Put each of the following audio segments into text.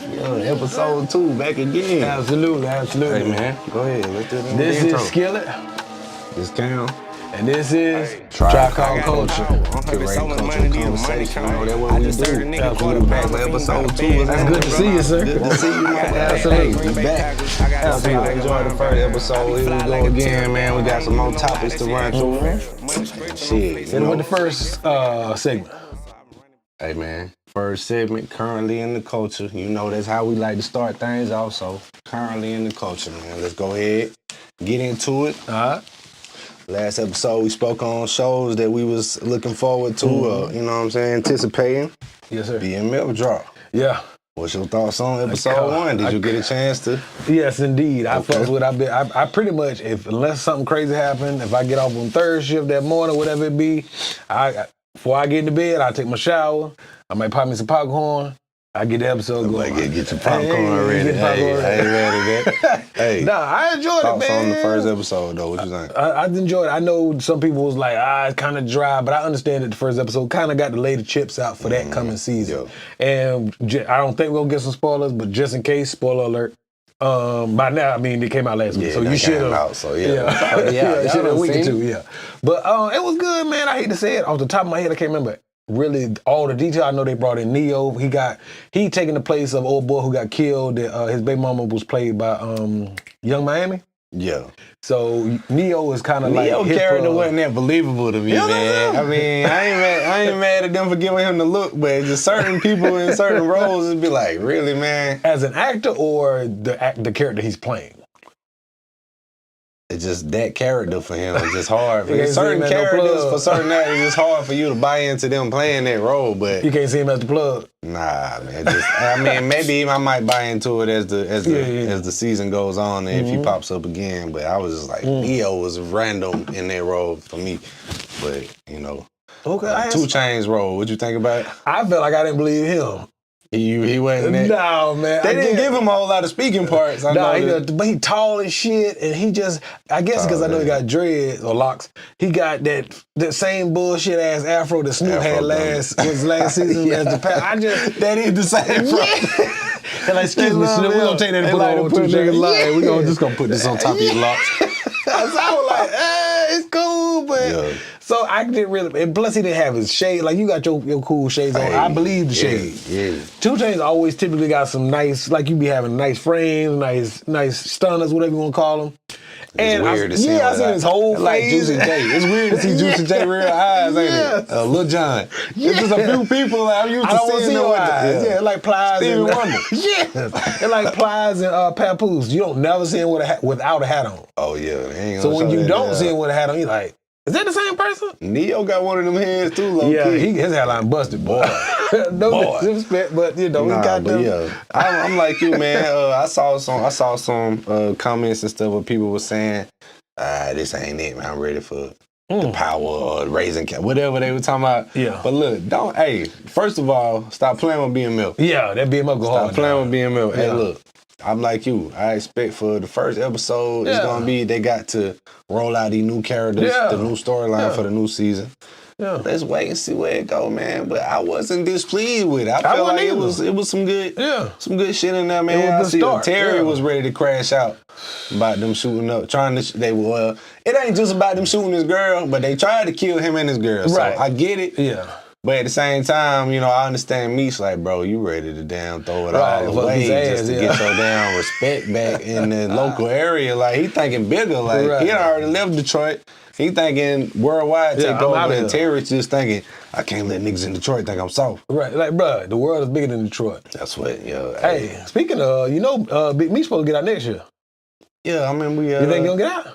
Episode 2, back again. Absolutely. Hey, man, go ahead. Let's do the This intro. is Skillet, This Cam. and this is Tribe Called Culture. Curating cultural conversation. You know, that's what we do. Absolutely. Back with episode 2. That's good to see you, sir. Good to see you, man. Absolutely. We back. Absolutely. Enjoyed the first episode. Here we go again, man. We got some more topics to run through. Shit. And with the first segment. Hey, man. First segment, currently in the culture. You know, that's how we like to start things off. So, currently in the culture, man. Let's go ahead, get into it. All right. Last episode, we spoke on shows that we was looking forward to, you know what I'm saying, anticipating. Yes, sir. BMF drop. Yeah. What's your thoughts on episode 1? Did you get a chance to? Yes, indeed. I Okay. fucks with. I pretty much, unless something crazy happen, if I get off on third shift that morning, whatever it be, before I get into bed, I take my shower. I might pop me some popcorn. I get the episode going. Get your popcorn ready. Hey, I ain't mad at that. Hey, Nah, I enjoyed it, thoughts man. on the first episode, though. What you think? I enjoyed it. I know some people was like, it's kind of dry, but I understand that the first episode kind of got to lay the chips out for that coming season. Yeah. And I don't think we're going to get some spoilers, but just in case, spoiler alert. By now, I mean, it came out last week, so you should have. So yeah, It should have a week or seen two, yeah. But it was good, man. I hate to say it. Off the top of my head, I can't remember really all the detail. I know they brought in Neo. He taking the place of old boy who got killed. His baby mama was played by Young Miami. Yeah. So Neo is kind of like Neo his character plug. wasn't that believable to me, man. I mean, I ain't mad at them for giving him the look, but just certain people in certain roles, it'd be like, really, man? As an actor or the character he's playing? It's just that character for him. It's just hard. You can't Certain see him as no characters plug. for certain actors, it's hard for you to buy into them playing that role. But You can't see him as the plug. nah, man. I mean, maybe I might buy into it as the season goes on and if he pops up again. But I was just like, Neo was random in that role for me. But you know, Okay, 2 Chainz role. What you think about it? I felt like I didn't believe him. He wasn't that. No, man. They didn't give him a whole lot of speaking parts. But he tall as shit, and he just, I guess because I know he got dreads or locks, he got that same bullshit ass afro that Snoop had last season as the past. That is the same. And like, excuse me, Snoop, we're gonna take that and put it on 2 Chainz. We're just gonna put this on top of your locks. So I was like, it's cool, but Yeah. so I didn't really. And plus, he didn't have his shade. Like you got your cool shades on. I believe the shade. Yeah. 2 Chainz always typically got some nice, like you be having nice frames, nice stunners, whatever you want to call them. It's weird to see him. I seen his whole like face. Juicy J. It's weird to see Juicy J real eyes, ain't it? Lil Jon. It's just a few people I'm used I to don't want to seeing see them your eyes. with. Yeah, like Plies Stevie and Wonder. Yeah, and like Plies and Papoose. You don't never see him without a hat on. Oh yeah. They ain't So gonna when show you that don't there. see him with a hat on, you like, is that the same person? Neo got one of them heads too, low Yeah, key. his hairline busted, boy. No disrespect, but you know, he got but them. yeah, I'm like you, man. I saw some comments and stuff where people were saying, "This ain't it, man. I'm ready for the power or raising whatever they were talking about." Yeah. But look, first of all, stop playing with BMF. Yeah, that BMF go hard. Stop playing with BMF. Hey, Yeah. look, I'm like you. I expect for the first episode, it's Yeah. gonna be they got to roll out these new characters, Yeah. the new storyline Yeah. for the new season. Yeah. Let's wait and see where it go, man. But I wasn't displeased with it. I felt wasn't like either. it was some good, Yeah. some good shit in there, man. It was I the see start, Terry yeah. was ready to crash out about them shooting up, it ain't just about them shooting his girl, but they tried to kill him and his girl. So Right. I get it. Yeah. But at the same time, you know, I understand Meech like, bro, you ready to damn throw it Right, all fuck away his ass, just to yeah. get your damn respect back in the local area. Like, he thinking bigger. Like, Right. he done already left Detroit. He thinking worldwide Yeah, take I'm over. outta And here. Terry's just thinking, I can't let niggas in Detroit think I'm soft. Right, like, bruh, the world is bigger than Detroit. That's what, yo. Hey, speaking of, Big Meech supposed to get out next year. Yeah, I mean, we... You think he gonna get out?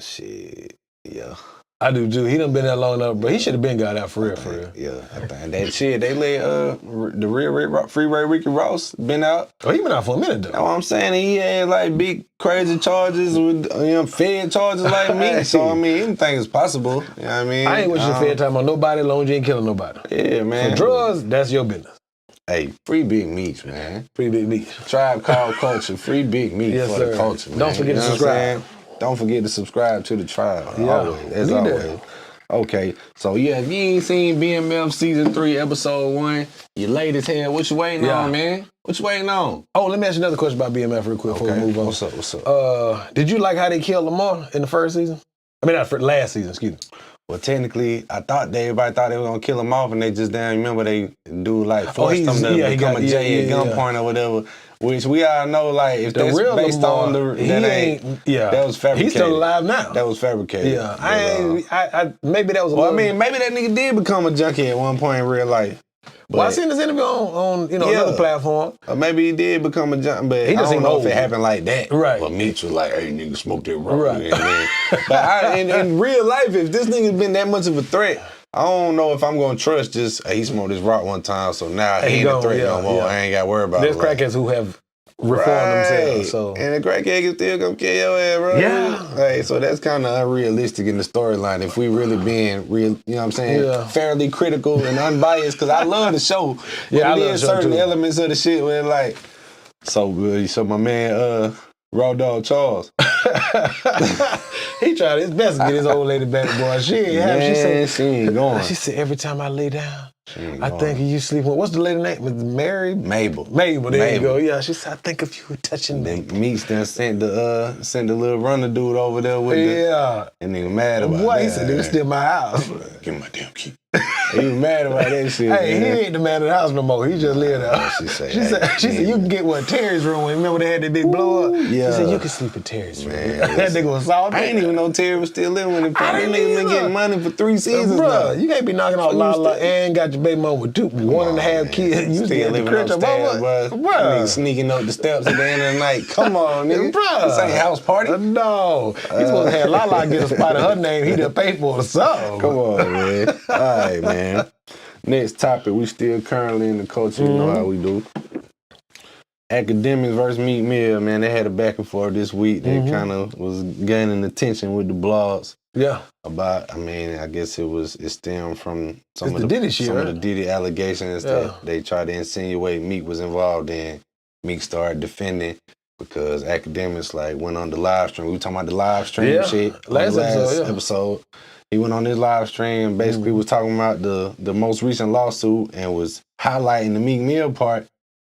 Shit, yeah. I do too. He done been there long enough, but he should have been got out for real. Yeah, I think that shit, they let the real Free Ray Ricky Ross been out. Oh, he been out for a minute That's though. what I'm saying. He had like big crazy charges with fed charges like me. So I mean, anything is possible. You know what I mean? I ain't wishing fair time on nobody as long as you ain't killing nobody. Yeah, man. For drugs, that's your business. Hey, free Big Meech, man. Free Big Meech. Tribe Called Culture. Free Big Meech Yes, for sir. the culture, man. Don't forget to You know what I'm subscribe. saying? Don't forget to subscribe to the tribe. Yeah. Always. As Need that. always. Okay, so yeah, if you ain't seen BMF season 3, episode 1, you late as hell. What you waiting on, man? What you waiting on? Oh, let me ask you another question about BMF real quick before we move on. What's up? Did you like how they killed Lamar in the first season? I mean, not for last season, excuse me. Well, technically, everybody thought they were gonna kill him off, and they just didn't remember they do like forced him to become a J at gunpoint or whatever. Which we all know, like if that's real based Lamar, on that was fabricated. He's still alive now. That was fabricated. Yeah, maybe that was. Maybe that nigga did become a junkie at one point in real life. But, I seen this interview on another platform. Or maybe he did become a junkie, but he I don't know old. if it happened like that. Right. But Meech was like, "Hey, nigga, smoke that rock." Right. But in real life, if this nigga's been that much of a threat, I don't know if I'm gonna trust just he smoked this rock one time, so now he ain't a threat no more. I ain't got to worry about it. There's crackheads who have reformed themselves. So. And the crackhead can still come kill your ass, bro. Yeah. Hey, so that's kind of unrealistic in the storyline. If we really being real, you know what I'm saying? Yeah. Fairly critical and unbiased, because I love the show. Yeah, I love the show certain too. elements of the shit where like so good. So my man, Raw Dog Charles. He tried his best to get his old lady back, boy. She ain't happy. She ain't going. She said, every time I lay down, I think of you sleeping. What's the lady name? Was it Mary? Mabel. There you go. Yeah, she said, I think of you were touching me. Meeks done sent the little runner dude over there with and nigga mad about Boy, that. he said, they was still in my house. Give me my damn key. He was mad about that shit. Hey, he ain't the man of the house no more. He just lived there. She said, she said, you can get Terry's room. Remember they had that big blow up? Yeah. She said, you can sleep in Terry's room. Man, that nigga was salty. I didn't even know Terry was still living with him. That nigga been getting money for 3 seasons now. You can't be knocking out Lala and got your baby mama with 1.5 kids. You still living upstairs, bro. Nigga sneaking up the steps at the end of the night. Come on, nigga. This ain't house party. No. He's supposed to have Lala get a spot in her name. He done paid for it or something. Come on, man. All right, man. Next topic, we still currently in the culture, you know how we do. Academics versus Meek Mill, man, they had a back and forth this week. They kind of was gaining attention with the blogs. Yeah. About, I guess it stemmed from some of the Diddy allegations that they tried to insinuate Meek was involved in. Meek started defending because academics went on the live stream. We were talking about the live stream shit. Last episode. He went on his live stream and basically was talking about the most recent lawsuit and was highlighting the Meek Mill part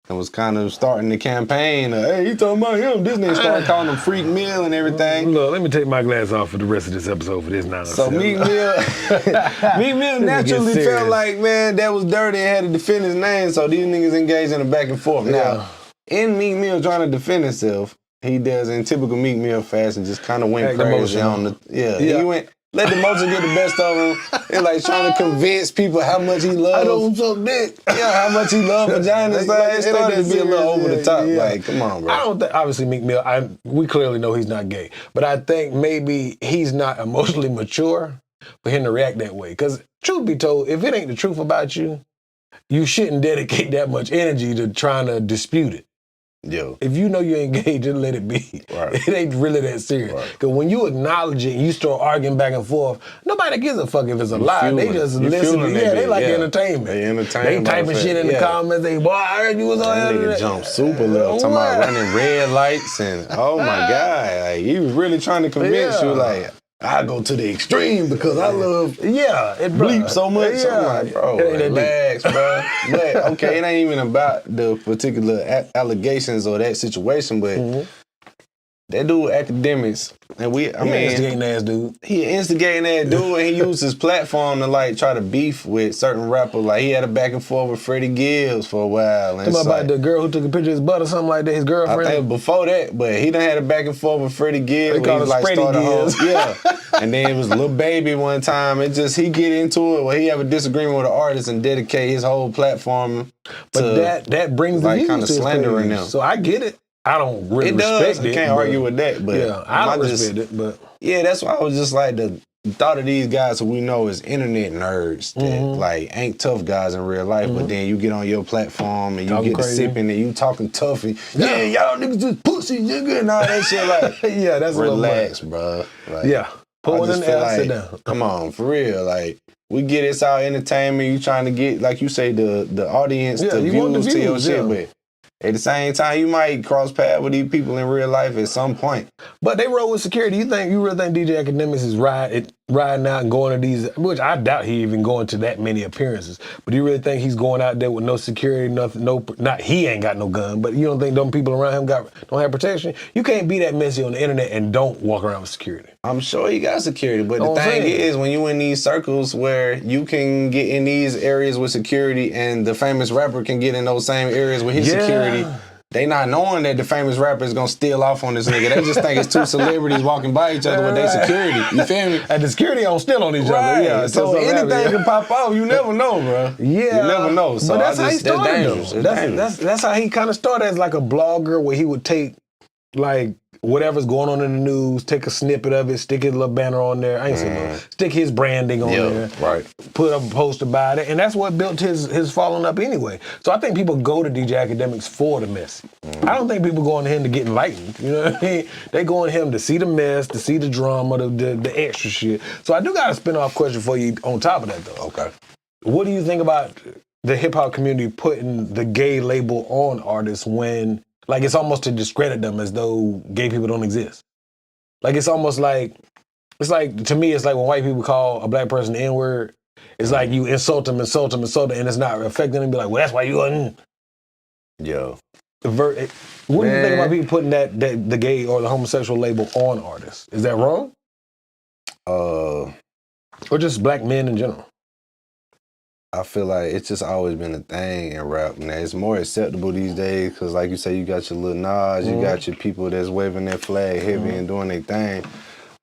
and was kind of starting the campaign. Hey, he talking about him. This nigga started calling him Freak Mill and everything. Look, let me take my glass off for the rest of this episode for this nonsense. So Meek Mill naturally felt like, man, that was dirty and had to defend his name, so these niggas engaged in a back and forth. Now, in Meek Mill trying to defend himself, he does in typical Meek Mill fashion, just kind of went crazy on the... He went... Let the emotion get the best of him and trying to convince people how much he loves. I don't suck dick. Yeah, how much he loves vagina. It started to be a little over the top. Come on, bro. I don't think, obviously, Meek Mill, we clearly know he's not gay. But I think maybe he's not emotionally mature for him to react that way. Because truth be told, if it ain't the truth about you, you shouldn't dedicate that much energy to trying to dispute it. Yo. If you know you ain't gay, just let it be. Right. It ain't really that serious. Because when you acknowledge it and you start arguing back and forth, nobody gives a fuck if it's a lie. They just listen. They like entertainment. They entertain. They typing shit in the comments. They, boy, I heard you was on that nigga jumped super low. Talking about running red lights and, oh my God. He was really trying to convince you, I go to the extreme because I love it bleep so much. So I'm like, bro, relax, bro. But okay, it ain't even about the particular allegations or that situation, but that dude academics, and instigating ass dude. He instigating that dude, and he used his platform to try to beef with certain rappers. He had a back and forth with Freddie Gibbs for a while. Talking about the girl who took a picture of his butt or something like that, his girlfriend. I think before that, but he done had a back and forth with Freddie Gibbs. They called him Freddie Gibbs. And then it was Lil Baby one time. He get into it where he have a disagreement with an artist and dedicate his whole platform but that brings the views kind of slandering them. So I get it. I don't really respect it. I can't argue with that, but I don't respect it. But that's why I was just the thought of these guys who we know as internet nerds that ain't tough guys in real life, but then you get on your platform and you get to sipping and you talking tough and y'all niggas just pussy nigga and all that shit. That's relax, bro. Pull one in the air, sit down. Come on, for real, we get it's our entertainment. You trying to get, like you say, the audience, the views to your shit, but at the same time, you might cross paths with these people in real life at some point. But they roll with security. You really think DJ Academics is riding out and going to these, which I doubt he even going to that many appearances. But do you really think he's going out there with no security, nothing, not he ain't got no gun, but you don't think them people around him don't have protection? You can't be that messy on the internet and don't walk around with security. I'm sure he got security, but the thing is, when you in these circles where you can get in these areas with security and the famous rapper can get in those same areas with his security, they not knowing that the famous rapper is gonna steal off on this nigga. They just think it's two celebrities walking by each other with their security. You feel me? And the security don't steal on each other. Yeah, so anything can pop off. You never know, bro. Yeah, you never know. So but that's how he started. That's how he kind of started as like a blogger, where he would take like whatever's going on in the news, take a snippet of it, stick his little banner on there. I ain't saying no. Stick his branding on there. Right. Put up a post about it. And that's what built his following up anyway. So I think people go to DJ Academics for the mess. I don't think people go on to him to get enlightened. You know what I mean? They go on him to see the mess, to see the drama, the extra shit. So I do got a spin-off question for you on top of that, though. Okay. What do you think about the hip-hop community putting the gay label on artists when, like, it's almost to discredit them as though gay people don't exist? Like, it's almost like, to me, it's like when white people call a black person the N-word, it's like you insult them, and it's not affecting them. Be like, well, that's why you wasn't. Yo. What do you think about people putting the gay or the homosexual label on artists? Is that wrong? Or just black men in general? I feel like it's just always been a thing in rap. Now, it's more acceptable these days because, like you say, you got your Lil Nas, you got your people that's waving their flag heavy and doing their thing.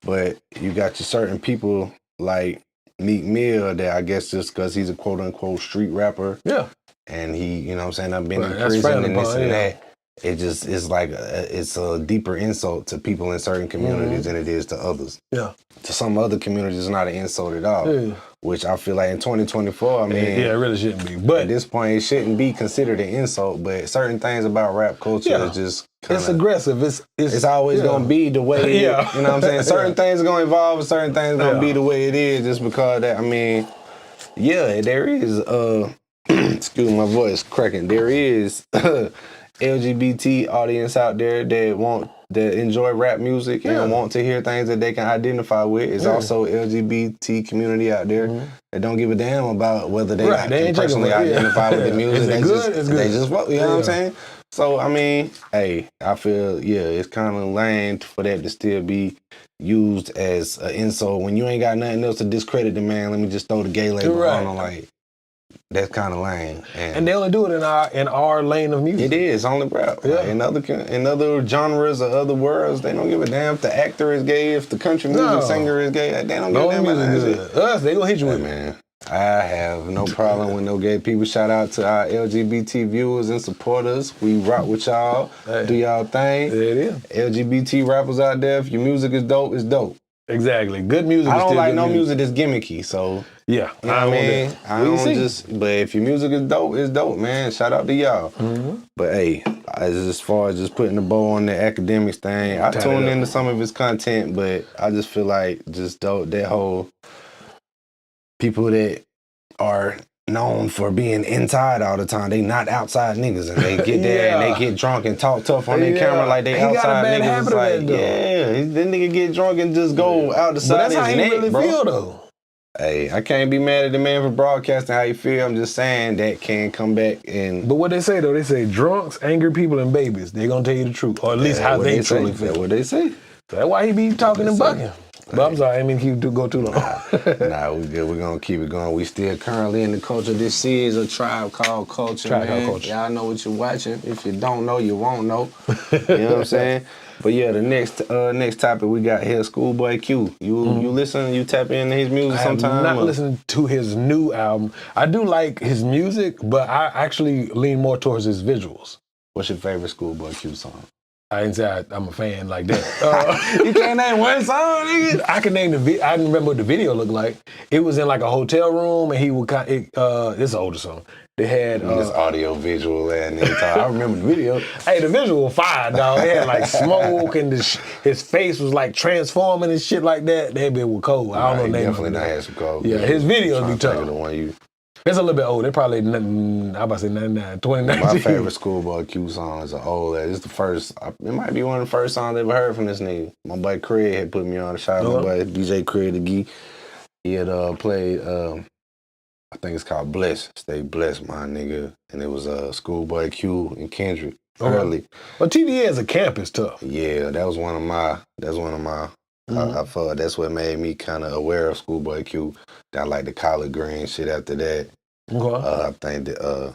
But you got your certain people like Meek Mill that I guess just because he's a quote-unquote street rapper. Yeah. And he, you know what I'm saying, I've been in prison and this and that. It just is like it's a deeper insult to people in certain communities than it is to others. Yeah. To some other communities, it's not an insult at all. Yeah. Which I feel like in 2024, I mean, it really shouldn't be. But at this point, it shouldn't be considered an insult. But certain things about rap culture is just it's aggressive. It's always gonna be the way. You know what I'm saying? Certain things are gonna evolve, and certain things are gonna be the way it is, just because that. I mean, there is. Excuse my voice cracking. There is LGBT audience out there that enjoy rap music and want to hear things that they can identify with. There's also LGBT community out there that don't give a damn about whether they can personally identify with the music. They just fuck, you know what I'm saying? So, I mean, hey, I feel, it's kind of lame for that to still be used as an insult. When you ain't got nothing else to discredit the man, let me just throw the gay label on them, like, that's kind of lame. And they only do it in our lane of music. It is, only rap. Yeah. Like in other genres or other worlds, they don't give a damn if the actor is gay, if the country music singer is gay. They don't give a damn about that. Us, they gonna hit you with it, man. I have no problem with no gay people. Shout out to our LGBT viewers and supporters. We rock with y'all. Hey. Do y'all thing. There it is. LGBT rappers out there, if your music is dope, it's dope. Exactly. Good music. I don't like no music that's gimmicky, so yeah. You know what I mean? I don't but if your music is dope, it's dope, man. Shout out to y'all. But hey, as far as just putting the bow on the academics thing, I tuned into some of his content, but I just feel like that whole people that are known for being inside all the time, they not outside niggas, and they get there and they get drunk and talk tough on their camera like they outside niggas. It's like, that nigga get drunk and just go out the side of his neck, bro. That's how he really feel, though. Hey, I can't be mad at the man for broadcasting how he feel. I'm just saying that can come back and... But what they say, though, they say drunks, angry people, and babies, they gonna tell you the truth, or at least how they truly feel. That's what they say. So that's why he be talking and bucking. But I'm sorry, I didn't mean to go too long. Nah, we good. We're going to keep it going. We still currently in the culture. This is a Tribe Called Culture, man. Y'all know what you're watching. If you don't know, you won't know. You know what I'm saying? But yeah, the next topic we got here, Schoolboy Q. You listen, you tap into his music sometime? I'm not listening to his new album. I do like his music, but I actually lean more towards his visuals. What's your favorite Schoolboy Q song? I didn't say I'm a fan like that. You can't name one song, nigga? I can name I can remember what the video looked like. It was in like a hotel room, and he would this is an older song. They had this audio visual and I remember the video. Hey, the visual was fire, dog. It had like smoke and his face was like transforming and shit like that. That bit was cold. I don't know. Definitely not had some cold. Yeah, his videos be tough. The one you. It's a little bit old. They're probably, I'm about to say 99, 2019. My favorite Schoolboy Q song is an old. It's the first, it might be one of the first songs I ever heard from this nigga. My boy Craig had put me on. Shout out my boy DJ Craig the Gee. He had played, I think it's called Bless. Stay Blessed, my nigga. And it was Schoolboy Q and Kendrick early. But TDA as a camp is tough. Yeah, that was one of my. I felt that's what made me kind of aware of Schoolboy Q. I like the collard green shit after that. Okay. I think that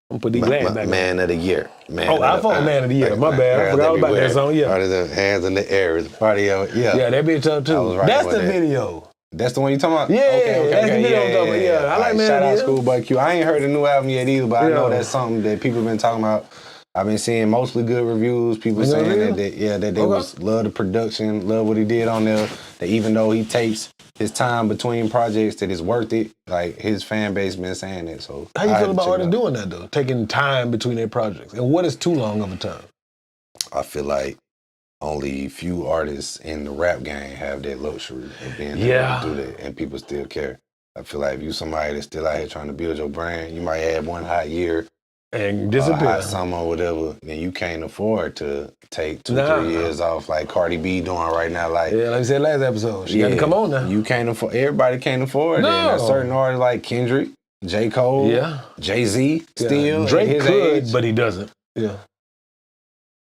I'm put these glasses back. Man of the Year. I fought Man of the Year. My bad. I forgot about that song. Yeah. Party the hands in the air. Party of Yeah, that bitch up too. That's the video. That's the one you talking about? Yeah, that's the video I'm talking about. Yeah, I like Man Shout of the out Year. Schoolboy Q. I ain't heard the new album yet either, but I know that's something that people been talking about. I've been seeing mostly good reviews. People saying that they was love the production, love what he did on there. That even though he takes his time between projects, that it's worth it. Like his fan base been saying that. So how you feel about artists doing that though? Taking time between their projects, and what is too long of a time? I feel like only few artists in the rap game have that luxury of being able to do that, and people still care. I feel like if you somebody that's still out here trying to build your brand, you might have one hot year and disappear, hot summer or whatever, then you can't afford to take 2-3 years off like Cardi B doing right now. Like I said last episode, she got to come on now. You can't afford. Everybody can't afford it. And certain artists like Kendrick, J. Cole, Jay-Z, still Drake his could, age. but he doesn't. Yeah.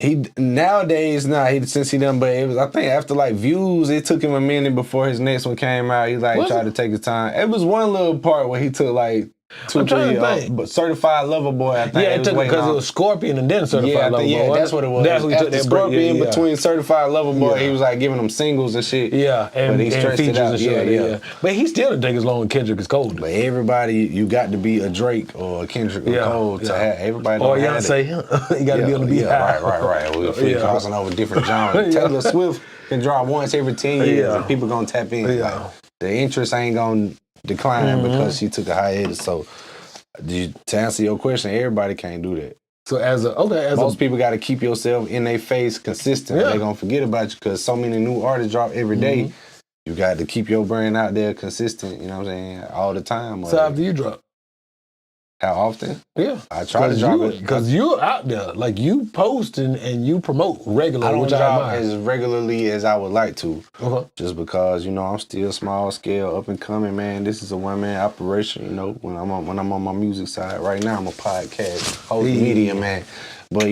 He nowadays since he done, but it was I think after like Views, it took him a minute before his next one came out. He tried to take his time. It was one little part where he took like 2-3, but Certified Lover Boy. I think it took because it was Scorpion and then Certified Lover Boy. Yeah, that's what it was. That's who he took that Scorpion between Certified Lover Boy. He was like giving them singles and shit. Yeah, and he stretched features it out. and shit. Yeah. But he still didn't take as long as Kendrick is Cole. But everybody, you got to be a Drake or a Kendrick or Cole to have everybody. Or Beyonce, you got to be on the beat. Right. We're crossing over different genres. Taylor Swift can drop once every 10 years, and people gonna tap in. Like, the interest ain't gonna decline because she took a hiatus. So, to answer your question, everybody can't do that. So most people got to keep yourself in their face consistent. They're gonna forget about you because so many new artists drop every day. You got to keep your brand out there consistent. You know what I'm saying? All the time. So after you drop, how often? Yeah, I try to drop it because you're out there. Like you post and you promote regularly. I don't which drop I as regularly as I would like to. Just because I'm still small scale, up and coming, man. This is a one-man operation. When I'm on my music side. Right now, I'm a podcast host, media man. But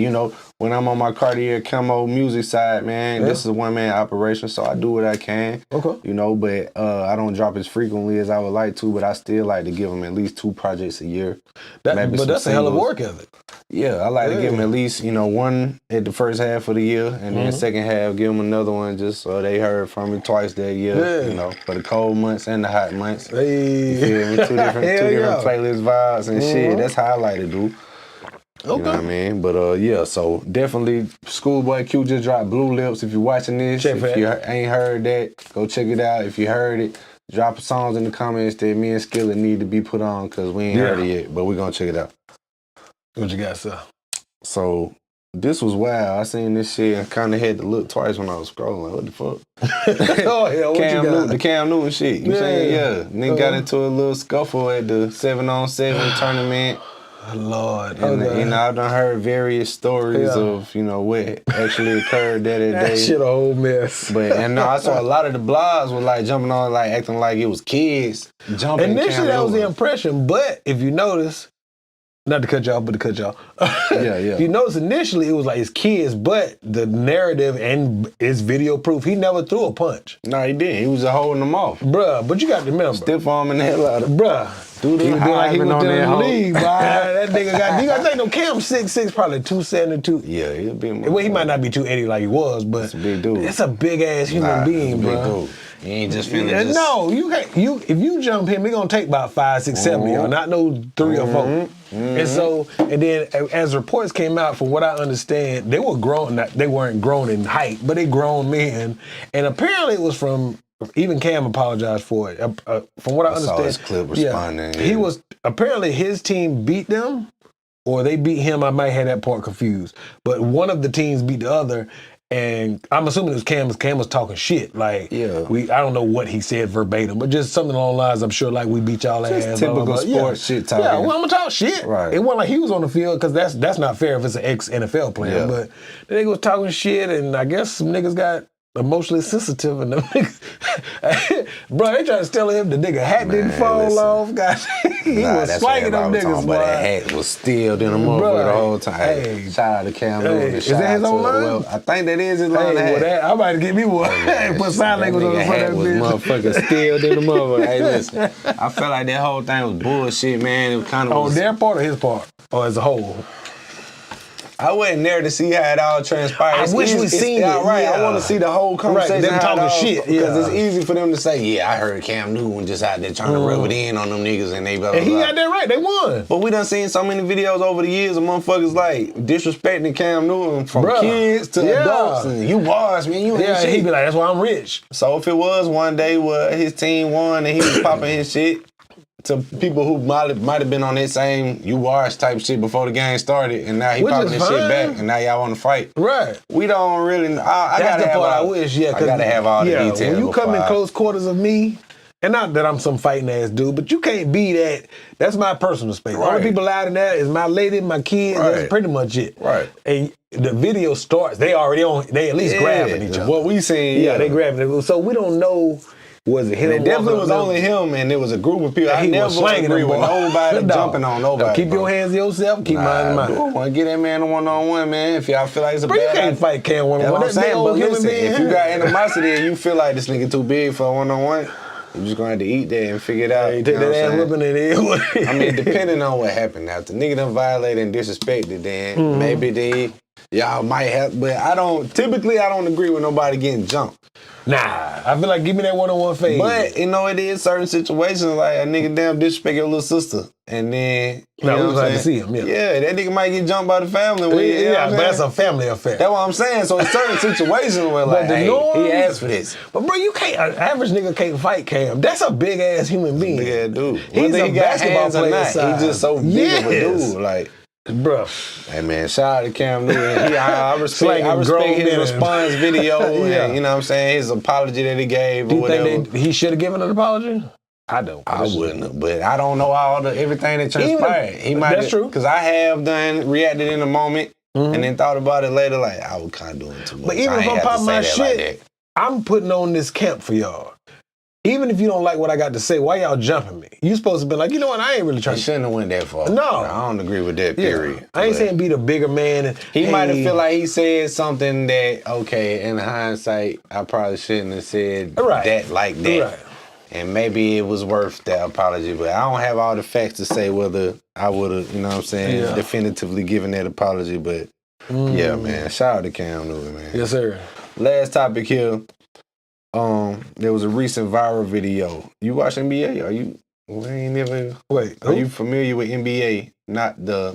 when I'm on my Cartier Camo music side, man, this is a one-man operation, so I do what I can. But I don't drop as frequently as I would like to, but I still like to give them at least 2 projects a year. But that's a hell of work ethic. Yeah, I like to give them at least, one at the first half of the year, and then the second half, give them another one just so they heard from me twice that year, for the cold months and the hot months. You feel me? Two different playlist vibes and shit. That's how I like to do. You know what I mean? But so definitely Schoolboy Q just dropped Blue Lips. If you're watching this, if you ain't heard that, go check it out. If you heard it, drop songs in the comments that me and Skillet need to be put on because we ain't heard it yet, but we're going to check it out. What you got, sir? So this was wild. I seen this shit and kind of had to look twice when I was scrolling. What the fuck? What the Cam Newton shit. You saying? Nigga got into a little scuffle at the 7-on-7 tournament. Lord. And I've done heard various stories of, what actually occurred that day. That shit a whole mess. But I saw a lot of the blogs were like jumping on, like acting like it was kids jumping. Initially that was the impression, but if you notice, not to cut y'all, but to cut y'all. If you notice initially it was like his kids, but the narrative and his video proof, he never threw a punch. No, he didn't. He was just holding them off. Bruh, but you got to remember. Stiff arming the hell out of him. Bruh. He was doing like he was in the league, boy. That nigga you gotta think, no, Cam 6'6", probably 272. Yeah, he'll be more. Well, he might not be 280 like he was, but that's a big dude. That's a big ass human being, bro. You ain't just finna No, if you jump him, he gonna take about 5, 6, 7 y'all, not no 3 or 4. And so, and then as reports came out, from what I understand, they were grown. They weren't grown in height, but they grown men. And apparently, it was from. Even Cam apologized for it. From what I understand, saw his clip responding. He was apparently his team beat them, or they beat him. I might have that part confused, but one of the teams beat the other. And I'm assuming it was Cam. Cam was talking shit. Like, I don't know what he said verbatim, but just something along the lines, I'm sure, like, we beat y'all just ass. Typical sports shit talking. Yeah, well, I'm going to talk shit. Right. It wasn't like he was on the field, because that's not fair if it's an ex-NFL player. But the nigga was talking shit, and I guess some niggas got emotionally sensitive and them niggas. Bro, they trying to steal him. The nigga hat didn't fall off. God, he was swinging them niggas, boy. That hat was still in the motherfucker the whole time. Hey, shout out to Cam Newton. Is that his own line? Well, I think that is his line. I might get me one. Put sign language on the front of that bitch. Motherfucker still in the motherfucker. Hey, listen, I felt like that whole thing was bullshit, man. It was kind of on their part or his part, or as a whole. I wasn't there to see how it all transpired. I wish we seen it. Right. I want to see the whole conversation. Them talking shit. Because it's easy for them to say, yeah, I heard Cam Newton just out there trying to rub it in on them niggas and they blah, blah, and he got that right. They won. But we done seen so many videos over the years of motherfuckers like disrespecting Cam Newton from kids to adults. And you bars, man. You ain't shit. He be like, that's why I'm rich. So if it was one day where his team won and he was popping his shit to people who might have been on that same you watch type shit before the game started, and now he popping his shit back, and now y'all want to fight. Right. We don't really. I That's gotta the have part all, I wish. Yeah, I gotta have all the details. When you come in close quarters of me, and not that I'm some fighting ass dude, but you can't be that. That's my personal space. Right. Only people out in that is my lady, my kids. Right. That's pretty much it. Right. And the video starts. They already on. They at least grabbing each other. What we seen. Yeah, they grabbing it. So we don't know. Was it him? It definitely was only him, and there was a group of people. I never agree with nobody jumping on nobody. Keep your hands to yourself. Keep mine in mine. I want to get that man a one-on-one, man. If y'all feel like it's a bad idea. You can't fight Cam one-on-one. That's what I'm saying. But listen, if you got animosity and you feel like this nigga too big for a one-on-one, you're just gonna have to eat that and figure it out. Hey, take that ass whipping it in. I mean, depending on what happened. Now, if the nigga done violated and disrespected, then maybe y'all might have. But I don't agree with nobody getting jumped. Nah, I feel like give me that one-on-one phase. But it is certain situations like a nigga damn disrespect your little sister, and then we was glad to see him. Yeah, that nigga might get jumped by the family. But that's a family affair. That's what I'm saying. So in certain situations where like, hey, he asked for this. But bro, you can't. An average nigga can't fight Cam. That's a big ass human being. Big ass dude. He's a basketball player. He's just so big of a dude. Like. Bruh. Hey man, shout out to Cam Newton. I respect his response video and you know what I'm saying, his apology that he gave or whatever. You think he should have given an apology? I don't. I wouldn't have, but I don't know everything that transpired. He might. That's true. Because I have reacted in the moment and then thought about it later. Like I was kind of doing too much. But even if I'm popping my shit, I'm putting on this camp for y'all. Even if you don't like what I got to say, why y'all jumping me? You supposed to be like, you know what? I ain't really trying. He shouldn't have went that far. No, I don't agree with that. Period. I ain't saying be the bigger man. And, he might have feel like he said something that in hindsight, I probably shouldn't have said that like that. Right. And maybe it was worth that apology, but I don't have all the facts to say whether I would have, you know what I'm saying, definitively given that apology. But yeah, man, shout out to Cam Newton, man. Yes, sir. Last topic here. There was a recent viral video. You watch NBA? Are you familiar with NBA? Not the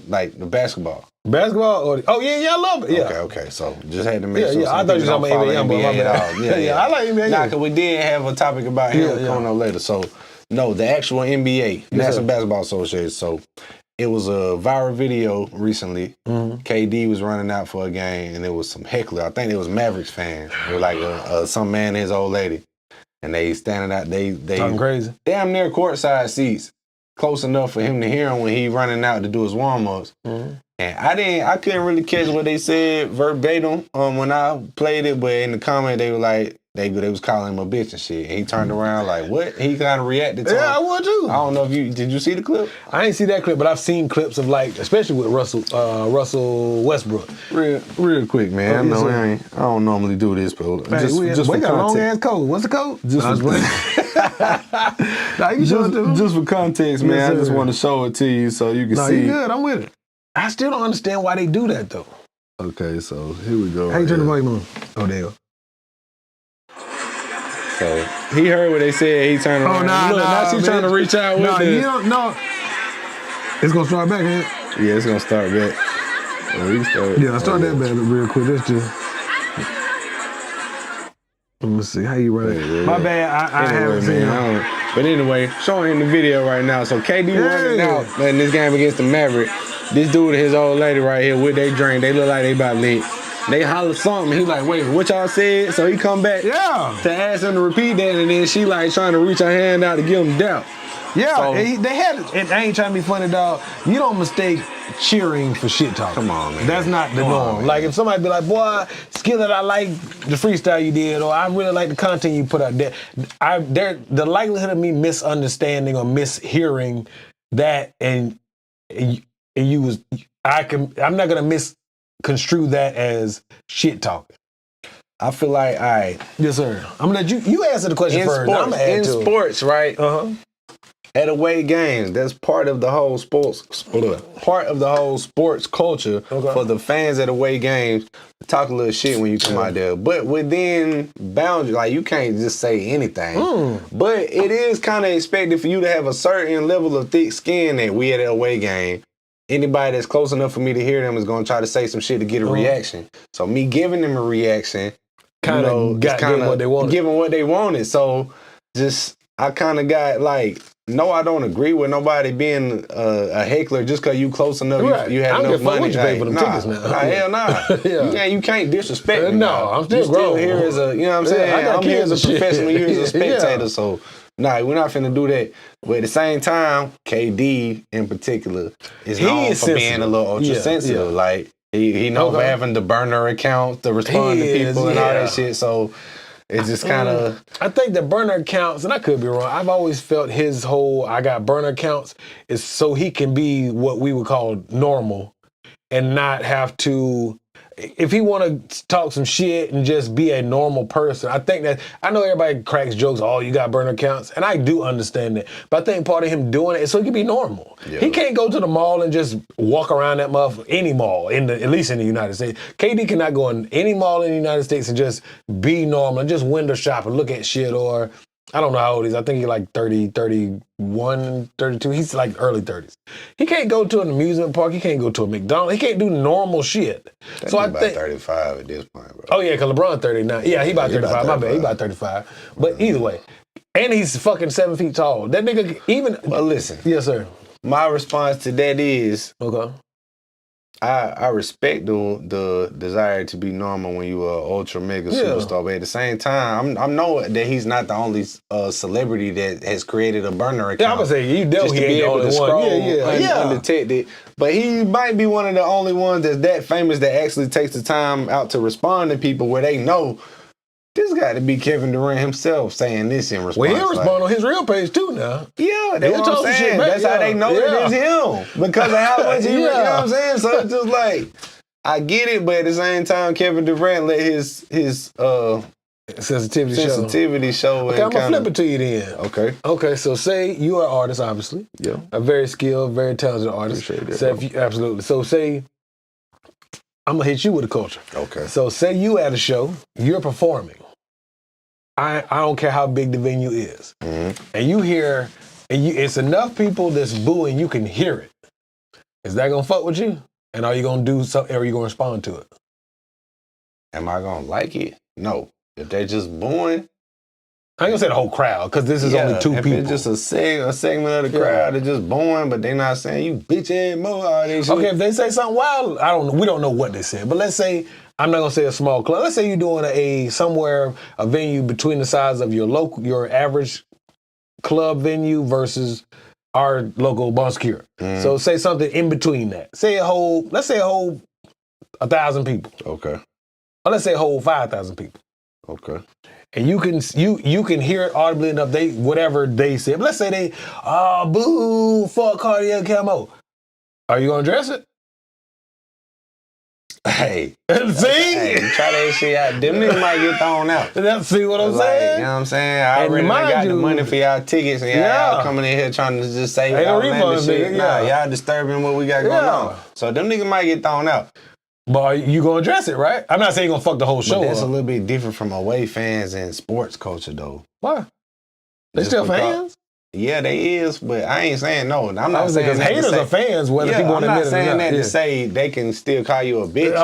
basketball. Basketball? I love it. Yeah. Okay. So just had to make sure. Yeah, I thought you were talking about NBA at all. Yeah, I like NBA. Nah, because we did have a topic about him coming up later. So no, the actual NBA, National Basketball Association. So it was a viral video recently. KD was running out for a game, and it was some heckler. I think it was Mavericks fans. It was like some man and his old lady, and they standing out. They talking crazy. Damn near courtside seats, close enough for him to hear him when he running out to do his warm ups. And I couldn't really catch what they said verbatim when I played it, but in the comment they were like. They was calling him a bitch and shit. And he turned around like, what? He kind of reacted to him. I would too. I don't know if did you see the clip? I ain't see that clip, but I've seen clips of especially with Russell Westbrook. Real quick, man. I don't normally do this, but just we got a long ass code. What's the code? Just for context, man. Yes, I just want to show it to you so you can see. You good. I'm with it. I still don't understand why they do that though. Okay, so here we go. How you turn the volume on? Oh, there you go. So he heard what they said. He turned around. Now she's trying to reach out with it. No. It's gonna start back, ain't it? Yeah, it's gonna start back. I start that back real quick. That's just. Let me see how you run it. My bad. I haven't seen it. But anyway, showing in the video right now. So KD running out in this game against the Mavericks. This dude and his old lady right here with their drink. They look like they about lit. They holler something. He like, wait, what y'all said? So he come back to ask him to repeat that, and then she like trying to reach her hand out to give him doubt. Yeah, So, they had it. And I ain't trying to be funny, dog. You don't mistake cheering for shit talk. Come on, man. That's not the Come on, norm. man. Like if somebody be like, boy, Skillet, I like the freestyle you did, or I really like the content you put out there. The likelihood of me misunderstanding or mishearing that and you was I'm not gonna misconstrue that as shit talking. I feel like, all right. Yes, sir. I'm gonna let you answer the question first. I'm gonna add in to sports, right? Uh-huh. At away games, that's part of the whole sports culture for the fans at away games to talk a little shit when you come out there. But within boundaries, like you can't just say anything. But it is kind of expected for you to have a certain level of thick skin that we at an away game. Anybody that's close enough for me to hear them is going to try to say some shit to get a reaction. So me giving them a reaction, kind of giving what they wanted. Giving what they wanted. So just I kind of got like, no, I don't agree with nobody being a heckler just because you close enough. Right. You had enough money. What you pay for them tickets now? Hell nah. You can't disrespect me. No, I'm still grown. Here as a, you know what I'm saying? I'm here as a professional. You as a spectator. So, nah, we're not finna do that. But at the same time, KD in particular is known for being a little ultra sensitive. Like he known for having the burner account to respond to people and all that shit. So it's just kind of. I think the burner accounts, and I could be wrong. I've always felt his whole I got burner accounts is so he can be what we would call normal, and not have to. If he want to talk some shit and just be a normal person, I think that, I know everybody cracks jokes, oh, you got burner accounts, and I do understand that. But I think part of him doing it is so he can be normal. Yeah. He can't go to the mall and just walk around that motherfucker, any mall, at least in the United States. KD cannot go in any mall in the United States and just be normal and just window shop and look at shit, or I don't know how old he is. I think he's like 30, 31, 32. He's like early 30s. He can't go to an amusement park. He can't go to a McDonald's. He can't do normal shit. So I think 35 at this point, bro. Oh, yeah, because LeBron 39. Yeah, he about 35. My bad. He about 35. But either way. And he's fucking 7 feet tall. That nigga even... But listen. Yes, sir. My response to that is... Okay. I respect the desire to be normal when you are ultra mega superstar, but at the same time, I know that he's not the only celebrity that has created a burner account. Yeah, I'm gonna say you definitely ain't the only one. Undetected. But he might be one of the only ones that's that famous that actually takes the time out to respond to people where they know this got to be Kevin Durant himself saying this in response. Well, he'll respond on his real page too now. Yeah, that's what I'm saying. That's how they know that it's him. Because of how much he, you know what I'm saying? So it's just like, I get it, but at the same time, Kevin Durant let his sensitivity show. Okay, I'm going to flip it to you then. Okay. Okay, so say you are an artist, obviously. Yeah. A very skilled, very talented artist. Appreciate that, absolutely. So say, I'm going to hit you with a culture. Okay. So say you at a show, you're performing. I don't care how big the venue is. Mm-hmm. And you hear, it's enough people that's booing, you can hear it. Is that going to fuck with you? And are you going to do something, or are you going to respond to it? Am I going to like it? No. If they're just booing. I ain't going to say the whole crowd, because this is only two people. If it's just a segment of the crowd that's just booing, but they're not saying, you bitch ass mo. Okay, if they say something wild, we don't know what they said. But let's say, I'm not gonna say a small club. Let's say you're doing a venue between the size of your average club venue versus our local Bon Secours. So say something in between that. Let's say a whole 1,000 people. Okay. Or let's say a whole 5,000 people. Okay. And you can hear it audibly enough. Whatever they said. But let's say they, boo, fuck Cartier Camo. Are you gonna address it? Hey. See? Hey, try that shit out. Them niggas might get thrown out. See what I'm saying? You know what I'm saying? I already got the money for y'all tickets, and y'all coming in here trying to just say outlandish shit. Nah, y'all disturbing what we got going on. So them niggas might get thrown out. But you gonna address it, right? I'm not saying you're gonna fuck the whole show. But that's a little bit different from away fans and sports culture, though. Why? They still fans? Yeah, they is, but I ain't saying no. I'm not saying because haters are fans, whether people want to admit it or not. I'm not saying that to say they can still call you a bitch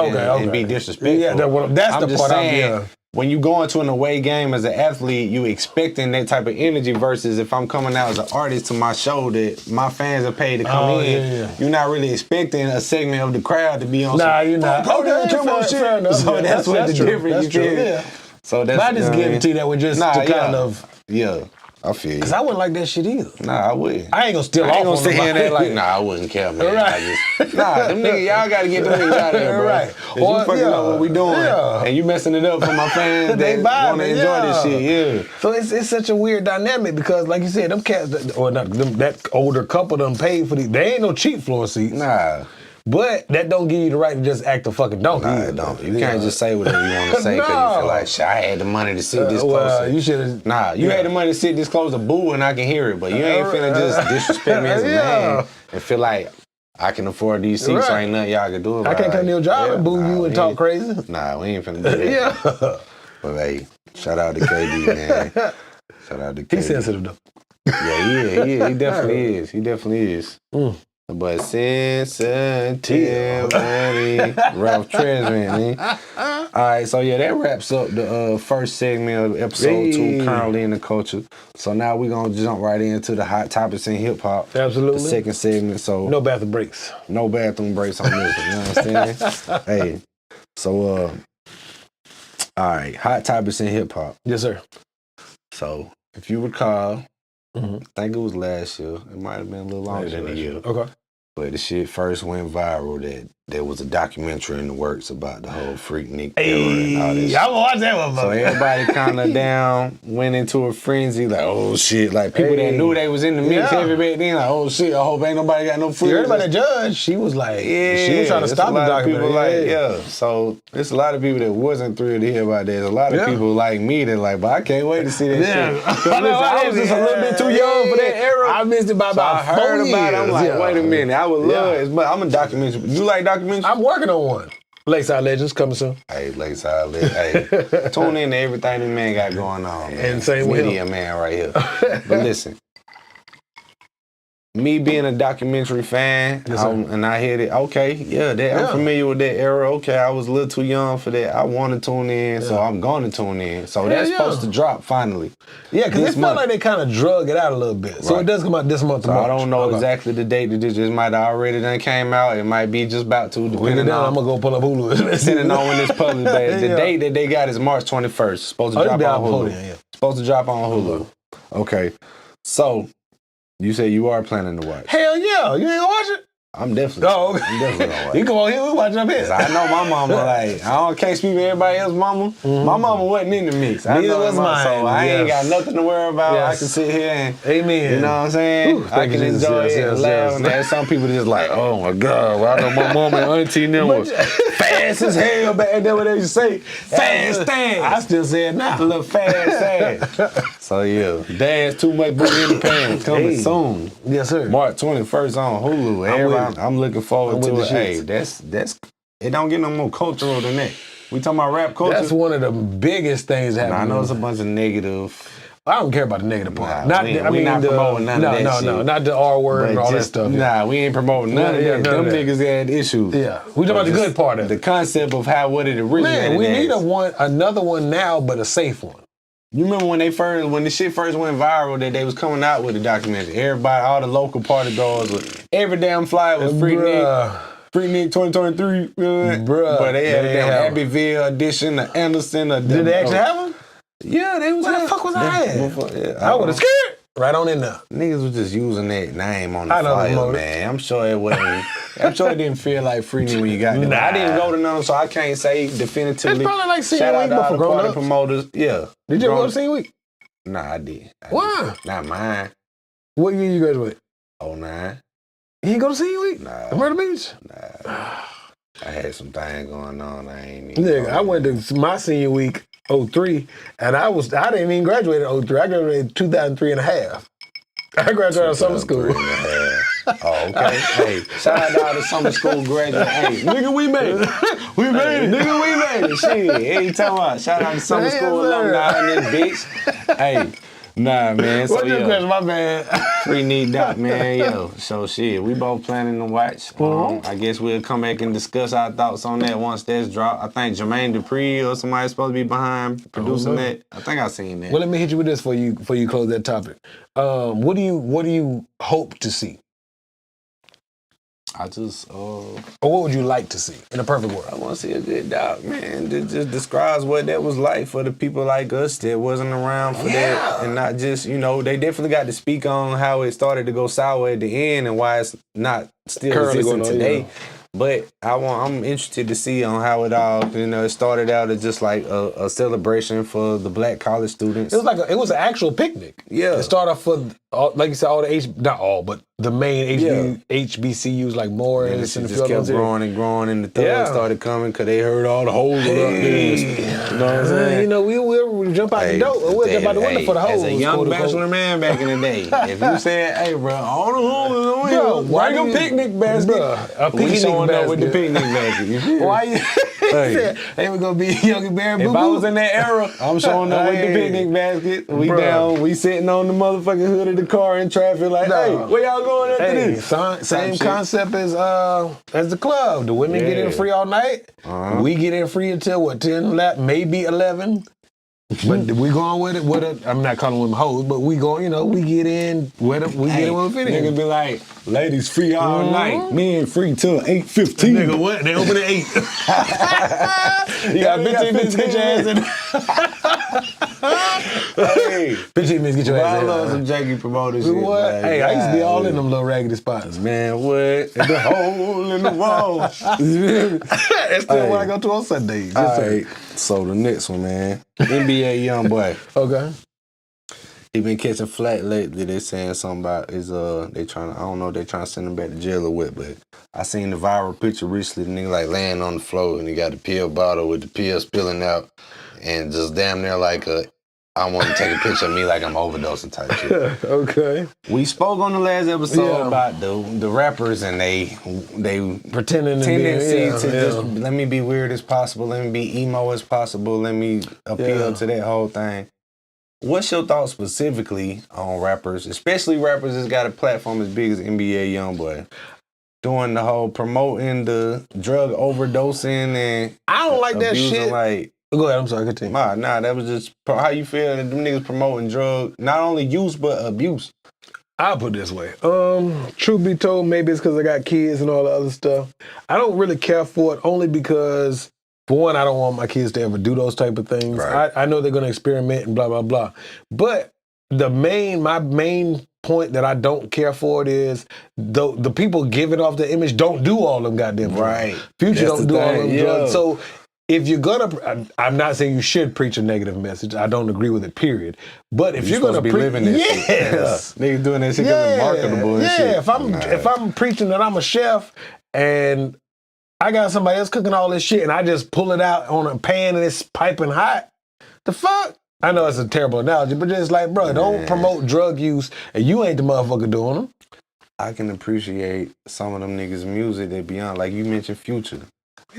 and be disrespectful. Yeah, that's the part I'm saying. When you go into an away game as an athlete, you expecting that type of energy versus if I'm coming out as an artist to my show that my fans are paid to come in, you're not really expecting a segment of the crowd to be on you're not. Fair enough. So that's what the difference is. So that's I just guarantee that we're just kind of... Yeah. I feel you. Cause I wouldn't like that shit either. Nah, I wouldn't. I ain't gonna steal I off ain't gonna on sit here and act nobody. like, nah, I wouldn't care, man. Right. Nah, them niggas, y'all gotta get them niggas out of here, bro. Right. Or, you fucking up what we doing, and you messing it up for my fans They that wanna vibing, enjoy this shit, yeah. So it's such a weird dynamic because, like you said, them cats, or not them, that older couple done paid for these. They ain't no cheap floor seats. Nah. But that don't give you the right to just act a fucking donkey. Nah, it don't. You can't just say whatever you want to say because you feel like, shit, I had the money to sit this close. Well, you should. Nah, you had the money to sit this close to Boo and I can hear it, but you ain't finna just disrespect me as a man and feel like I can afford these seats, so ain't nothing y'all can do about it. I can't come to your job and boo you and talk crazy. Nah, we ain't finna do that. Yeah. But hey, shout out to KD, man. Shout out to KD. He's sensitive though. Yeah, he definitely is. He definitely is. But sensitivity, Ralph Tresvant, man. All right, so yeah, that wraps up the first segment of episode 2, currently in the culture. So now we're gonna jump right into the hot topics in hip hop. Absolutely. The second segment. So no bathroom breaks. No bathroom breaks on this one. You understand? Hey, so all right, hot topics in hip hop. Yes, sir. So if you recall, I think it was last year. It might have been a little longer than a year. Okay. But the shit first went viral that there was a documentary in the works about the whole Freaknik era and all this shit. I'm gonna watch that one, So everybody kind of went into a frenzy, like, oh shit. Like people that knew they was in the mix heavy back then, like, oh shit, I hope ain't nobody got no freaks. You heard about the judge? She was like, she was trying to stop the documentary. So there's a lot of people that wasn't thrilled to hear about that. There's a lot of people like me that like, but I can't wait to see that shit. I was just a little bit too young for that era. I missed it by about 4 years. About it, I'm like, wait a minute, I would love it. But I'm a documentary. You like documentaries? I'm working on one. Lakeside Legends coming soon. Hey, Lakeside Legends. Hey, tune in to everything this man got going on, man. And same with Media man right here. But listen, me being a documentary fan, and I hear that, okay, I'm familiar with that era. Okay, I was a little too young for that. I want to tune in, so I'm going to tune in. So that's supposed to drop finally. Yeah, because it felt like they kind of drug it out a little bit. So it does come out this month. So I don't know exactly the date that this might have already done came out. It might be just about to, depending on. I'm going to go pull up Hulu. Depending on when it's published. The date that they got is March 21st. Supposed to drop on Hulu. Supposed to drop on Hulu. Okay. So, you say you are planning to watch. Hell yeah. You ain't gonna watch it? I'm definitely. I'm definitely gonna watch. You come on here, we watch it up here. I know my mama, like, can't speak for everybody else's mama. My mama wasn't in the mix. Neither was mine. So I ain't got nothing to worry about. I can sit here and, amen. You know what I'm saying? I can enjoy it and laugh. And there's some people just like, oh my God, well, I know my mama and auntie and them was fast as hell back then, what they used to say. Fast ass. I still say it now. A little fast ass. So yeah, Dance Too Much Booty in the Pants coming soon. Yes, sir. March 21st on Hulu. I'm looking forward to it. Hey, that's it. Don't get no more cultural than that. We talking about rap culture. That's one of the biggest things happening. I know it's a bunch of negative. I don't care about the negative part. Nah, we not promoting none of that shit. No, not the R word and all that stuff. Nah, we ain't promoting none of that. Them niggas had issues. Yeah, we talking about the good part of it. The concept of what it originated. Man, we need another one now, but a safe one. You remember when the shit first went viral that they was coming out with the documentary? Everybody, all the local party goers, every damn flyer was Freaknik 2023. Bruh. But they had a damn Abbeville edition, the Anderson. Did they actually have them? Yeah, they was. Where the fuck was I at? I would have scared. Right on in there. Niggas was just using that name on the flyer, man. I'm sure it wasn't. I'm sure it didn't feel like Freaknik when you got there. I didn't go to none, so I can't say definitively. It's probably like Senior Shout Week out to all before the growing party up. promoters. Yeah. Did you ever go to Senior Week? Nah, I did. Why? Not mine. What year you graduated? 09. You ain't go to Senior Week? Nah. In Myrtle Beach? Nah. I had some things going on. I ain't even. Nigga, I went to my Senior Week 03, and I didn't even graduate in 03. I graduated 2003 and a half. I graduated out of summer school. Oh, okay. Hey, shout out to all the summer school graduates. Hey, nigga, we made it. We made it. Nigga, we made it. Shit. Anytime out. Shout out to summer school alumni in this bitch. Hey, nah, man. So, What's your question, my man? Freaknik Doc, man. Yo, so shit. We both planning to watch. I guess we'll come back and discuss our thoughts on that once that's dropped. I think Jermaine Dupri or somebody's supposed to be behind producing that. I think I seen that. Well, let me hit you with this before you close that topic. What do you hope to see? I just Or what would you like to see in a perfect world? I want to see a good doc, man. That just describes what that was like for the people like us that wasn't around for that, and not just they definitely got to speak on how it started to go sour at the end and why it's not still Currently existing going on, today. yeah. But I'm interested to see on how it all, it started out as just like a celebration for the black college students. It was an actual picnic. Yeah. It started off for, like you said, all the not all, but the main HBCUs like Morris And and it a just few kept others. growing and growing, and the thugs Yeah. started coming because they heard all the hoes were up there. You know what I'm saying? We'll jump out the door. We'll jump out the window for the hoes. As a young quote, unquote. bachelor man back in the day, if you said, "Hey, bro, all the hoes Bro, on why bring you- a picnic basket," Bruh, a we picnic showing up with the basket. picnic basket. You feel me? Why you? Hey. They were gonna be Yogi Bear. If I was in that era, I'm showing up with the Hey. picnic basket. We Bruh. down, we sitting on the motherfucking hood of the car in traffic like, Nah. hey, where y'all going after Hey, this? same shit. concept as the club. The women get in Yeah. free all night. We get in free until 10, maybe 11. But we going with it. I'm not calling women hoes, but we going. We get in. Get in when we fit in. Nigga be like, ladies free all night, men free till 8:15. Nigga, what? They open at 8. You got 15 minutes to get your ass in. Hey, 15 minutes to get your I ass love in. some janky promoter shit. What? man. Hey, I used to be all in God, them little raggedy spots. Man, what? The hole in the wall. That's still what I go to on Sundays. Yes, All sir. right, so the next one, man. NBA young boy. Okay. He been catching flack lately. They saying something about they trying to, I don't know if they trying to send him back to jail or what, but I seen the viral picture recently, the nigga like laying on the floor and he got the pill bottle with the pill spilling out and just damn near like I want to take a picture of me like I'm overdosing type shit. Okay. We spoke on the last episode Yeah. about the rappers and they Pretending to be. tendency Yeah, to yeah. just let me be weird as possible, let me be emo as possible, let me appeal Yeah. to that whole thing. What's your thoughts specifically on rappers, especially rappers that's got a platform as big as NBA YoungBoy, doing the whole promoting the drug overdosing and I don't like that abusing, shit. like, Go ahead. I'm sorry. Continue. nah, that was just how you feel that them niggas promoting drug, not only use but abuse. I'll put it this way. Truth be told, maybe it's because I got kids and all the other stuff. I don't really care for it only because, for one, I don't want my kids to ever do those type of things. Right. I know they're going to experiment and blah, blah, blah. But my main point that I don't care for it is the people giving off the image don't do all them goddamn drugs. Right. Future That's don't the do all thing, them yeah. drugs. So if you're gonna, I'm not saying you should preach a negative message. I don't agree with it, period. But if you're supposed gonna to be preach, living that shit. yes. Yeah. Niggas doing that shit because it's marketable and shit. If I'm preaching that I'm a chef and I got somebody else cooking all this shit and I just pull it out on a pan and it's piping hot, the fuck? I know it's a terrible analogy, but just like, bro, don't promote drug use and you ain't the motherfucker doing them. I can appreciate some of them niggas' music that beyond, like you mentioned Future.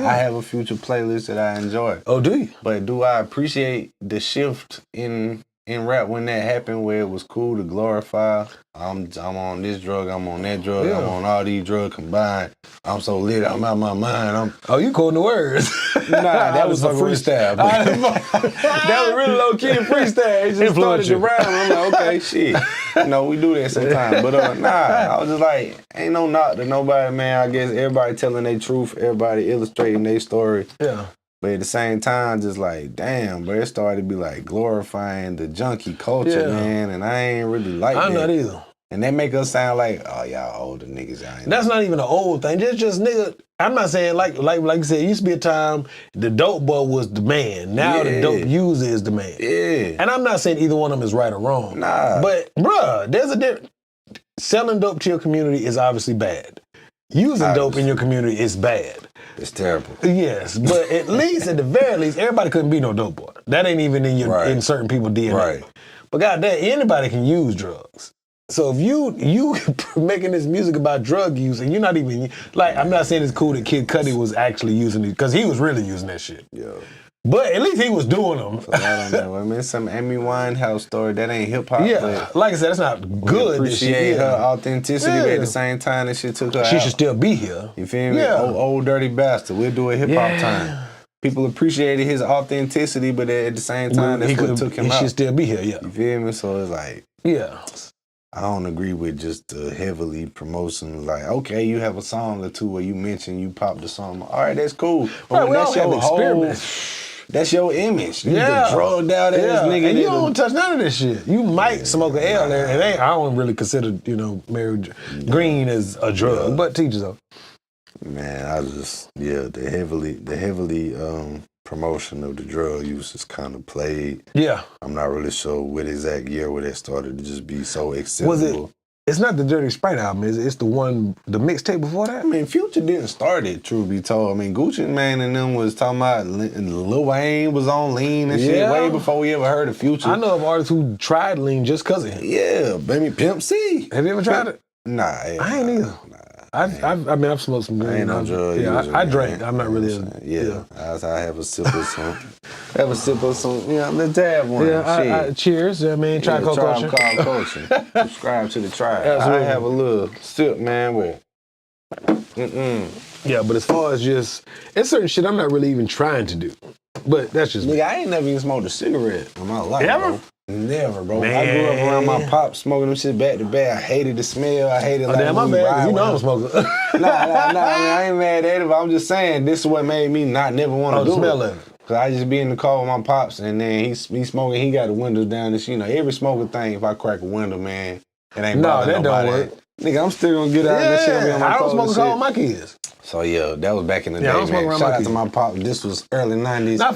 I have a Future playlist that I enjoy. Oh, do you? But do I appreciate the shift in rap when that happened, where it was cool to glorify? I'm on this drug, I'm on that drug, Yeah. I'm on all these drugs combined. I'm so lit, I'm out my mind. Oh, you quoting the words. Nah, that was a freestyle. That was really low key freestyle. It just started to rap. I'm like, okay, shit. We do that sometimes. But nah, I was just like, ain't no knock to nobody, man. I guess everybody telling their truth, everybody illustrating their story. Yeah. But at the same time, just like, damn, bro, it started to be like glorifying the junkie culture, Yeah. man. And I ain't really like I'm that. not either. And that make us sound like, oh, y'all older niggas. Y'all ain't That's not even an old thing. Just nigga. I'm not saying like you said. It used to be a time the dope boy was the man. Now the Yeah. dope user is the man. Yeah. And I'm not saying either one of them is right or wrong. Nah. But bruh, there's a difference. Selling dope to your community is obviously bad. Using dope in your community is bad. It's terrible. Yes, but at least at the very least, everybody couldn't be no dope boy. That ain't even in your Right. in certain people's DNA. Right. But goddamn, anybody can use drugs. So if you making this music about drug use and you're not even like, I'm not saying it's cool that Kid Cudi was actually using it because he was really using that shit. Yeah. But at least he was doing them. I don't know. I mean, some Amy Winehouse story that ain't hip hop. Yeah, but like I said, it's not good. that she- appreciate her yeah. authenticity, but at the same time, that shit took her She out. should still be here. You feel me? Yeah. Old dirty bastard. We'll do a hip hop Yeah. time. People appreciated his authenticity, but at the same time, that's what took him He out. should still be here. Yeah, You feel me? So it's like, yeah. I don't agree with just the heavily promotion. Like, okay, you have a song or two where you mention you popped the song. All right, that's cool. But Right, when we all that's have your whole, experiments. that's your image. You Yeah. the drugged out ass nigga. And you that- don't touch none of this shit. You might smoke an L there. It ain't. I don't really consider Mary Green as a drug, but teachers though. Man, I just the heavily promotion of the drug use is kind of played. Yeah. I'm not really sure what exact year where that started to just be so acceptable. It's not the Dirty Sprite album. It's the mixtape before that. I mean, Future didn't start it, truth be told. I mean, Gucci Mane and them was talking about Lil Wayne was on lean and shit way before we ever heard of Future. I know of artists who tried lean just because of him. Yeah, baby, Pimp C. Have you ever tried it? Nah, I ain't either. I've smoked some green. I ain't no drug Yeah, user, I man. drank. I'm not really. I have a sip of some. Let's have one. Yeah, Shit. cheers. I mean, try Coke Tribe Culture. Called Culture. Subscribe to the tribe. Absolutely. I have a little sip, man, with. Yeah, but as far as just, it's certain shit I'm not really even trying to do. But that's just me. Nigga, I ain't never even smoked a cigarette in my life. Ever? Bro. Never, bro. Man. I grew up around my pop smoking them shit back to back. I hated the smell. I hated like. Damn, my when we bad, 'cause ride you know I'm a with smoker. Nah, I mean, I ain't mad at it, but I'm just saying this is what made me not never want to do smell it. it. Cause I just be in the car with my pops, and then he smoking. He got the windows down, and shit. Every smoker thing. If I crack a window, man, it ain't No, bothering that don't nobody. work. Nigga, I'm still gonna get out and that shit be on my I don't clothes smoke a and car shit. with my kids. So yeah, that was back in the Yeah, I day, don't smoke man. around Shout my out to kids. my pop. This was early '90s. That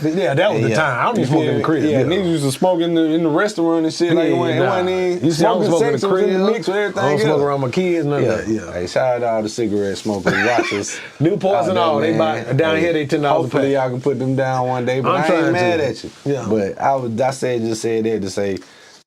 was the time. I don't even smoke in the crib. Yeah, niggas used to smoke in the restaurant and shit. Like it wasn't even You see, I don't smoke in the sex, it was in crib. the mix with everything. I don't smoke else. around my kids, none Yeah, of that. Yeah. Hey, shout out to all the cigarette smokers, watchers. Newports and all. They buy man. down here. They $10 a Hopefully pack. y'all can put them down one day. But I'm I trying ain't mad to. at you. Yeah. But I said that to say,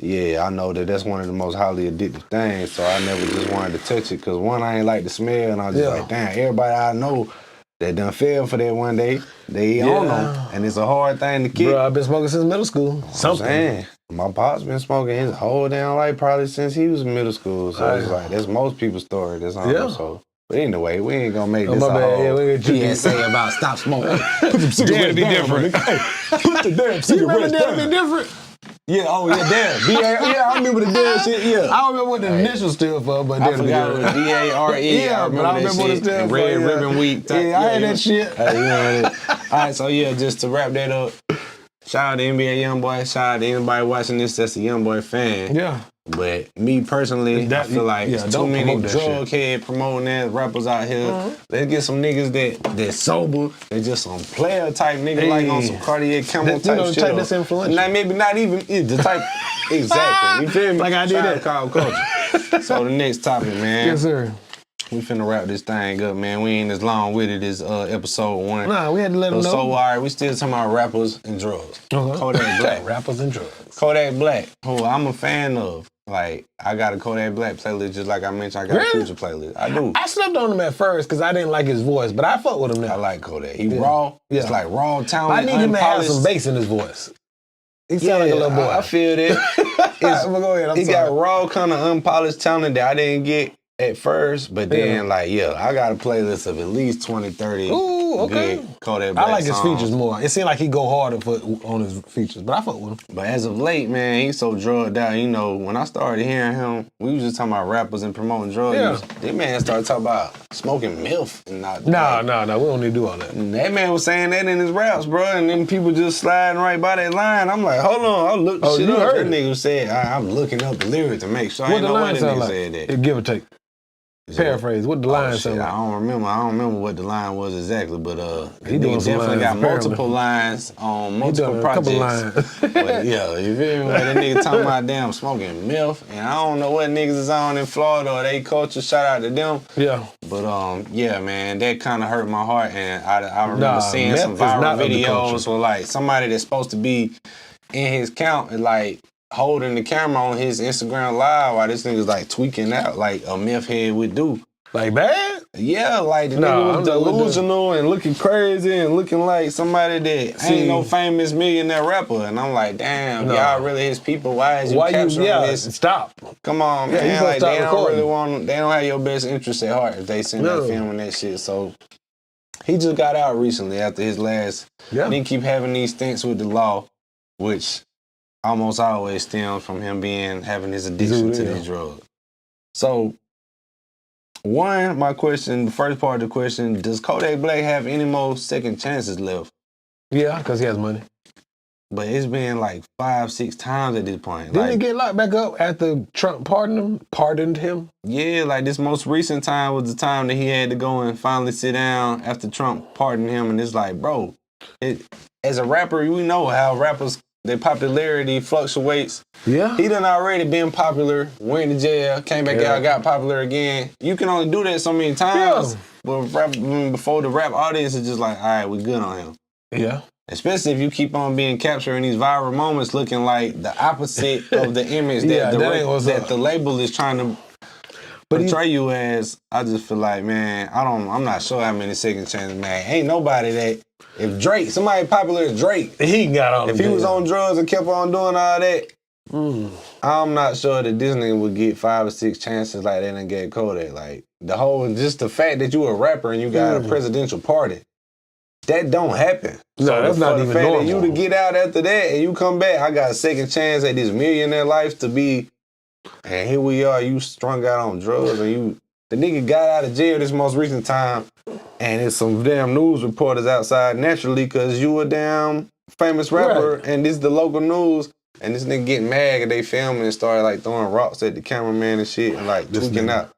yeah, I know that's one of the most highly addictive things. So I never just wanted to touch it because one, I ain't like the smell, and I was just like, damn, everybody I know that done fell for that one day, they on them, and it's a hard thing to kick. Bro, I've been smoking since middle school. I'm saying, my pop's been smoking his whole damn life probably since he was in middle school. So it's like that's most people's story. That's on Yeah. so. But anyway, we ain't gonna make this my a bad. whole Yeah, we ain't tripping. PSA about stop smoking. Put them cigarettes be down, different. Put the damn You remember that be different? Yeah, damn. Yeah, I remember the damn shit. Yeah. I don't remember what the initials stood for, but I forgot it was D-A-R-E. Yeah, but I remember what it stood for. Red Ribbon Week. Yeah, I had that shit. All right, so yeah, just to wrap that up, shout out to NBA Youngboy. Shout out to anybody watching this that's a Youngboy fan. Yeah. But me personally, I feel like it's too don't many promote that drug head promoting that rappers out here. Let's get some niggas that's sober. They just some player type nigga like on some Cartier Camel type the shit. type that's influential. Maybe not even the type. Exactly. You feel me? Like I did Shout that. out Kyle Culture. So the next topic, man. Yes, sir. We finna wrap this thing up, man. We ain't as long with it as episode 1. Nah, we had to let them know. So all right, we still talking about rappers and drugs. Okay. Kodak Black. Rappers and drugs. Kodak Black, who I'm a fan of. Like, I got a Kodak Black playlist, just like I mentioned, I got a Future playlist. I do. I slept on him at first because I didn't like his voice, but I fuck with him I now. like Kodak. He raw. Yeah. It's like raw talent. I need him to have unpolished. some bass in his voice. He sound like a little boy. I feel that. Go ahead. He got raw kind of unpolished talent that I didn't get at first, but then I got a playlist of at least 20, 30 Ooh, okay. good Kodak Black I like his songs. features more. It seemed like he go harder on his features, but I fuck with him. But as of late, man, he's so drugged out. You know, when I started hearing him, we was just talking about rappers and promoting drug use. That man started talking about smoking MILF and not. No, we don't need to do all that. And that man was saying that in his raps, bro, and then people just sliding right by that line. I'm like, hold on, I'll look the shit you up. heard That it. nigga said, I'm looking up the lyrics to make sure. I What ain't the know why line that sound nigga like? said that. Give or take. Paraphrase. What the line sound like? I don't remember what the line was exactly, but He doing nigga some definitely lines, got apparently. multiple lines on multiple doing a projects. couple lines. But yeah, you feel me? But that nigga talking about damn smoking MILF, and I don't know what niggas is on in Florida or they culture. Shout out to them. Yeah. But yeah, man, that kind of hurt my heart, and I remember seeing meth some is not viral of the videos culture. where like somebody that's supposed to be in his count and like holding the camera on his Instagram live while this nigga's like tweaking out like a meth head would do. Like bad? Yeah, like the Nah, nigga was I'm not with delusional and looking crazy and looking like somebody that See- ain't no famous millionaire rapper. And I'm like, damn, y'all really his people. Why is you capturing this? Stop. Come on, Yeah, you man. supposed Like to stop they don't recording. really want. They don't have your best interest at heart if they send No. that film and that shit. So he just got out recently after his last. Yeah. And he keep having these stints with the law, which almost always stems from him having his addiction to Yeah. these drugs. So, the first part of the question, does Kodak Black have any more second chances left? Yeah, because he has money. But it's been like 5-6 times at this point. Didn't he get locked back up after Trump pardoned him? Yeah, like this most recent time was the time that he had to go and finally sit down after Trump pardoned him. And it's like, bro, as a rapper, we know how rappers, their popularity fluctuates. Yeah. He done already been popular, went to jail, came back out, got popular again. You can only do that so many times. But before the rap audience is just like, all right, we good on him. Yeah. Especially if you keep on being captured in these viral moments looking like the opposite of the image that the label is trying to portray you as. I just feel like, man, I'm not sure how many second chances, man. Ain't nobody that, if somebody popular as Drake, he got all. If he was on drugs and kept on doing all that, I'm not sure that this nigga would get 5 or 6 chances like that and get Kodak. Like just the fact that you a rapper and you got a presidential party. That don't happen. No, so that's not even normal. That you to get out after that and you come back, I got a second chance at this millionaire life to be, and here we are, you strung out on drugs and the nigga got out of jail this most recent time and it's some damn news reporters outside naturally because you a damn famous rapper and this is the local news and this nigga getting mad and they filming and started like throwing rocks at the cameraman and shit and like tweaking out.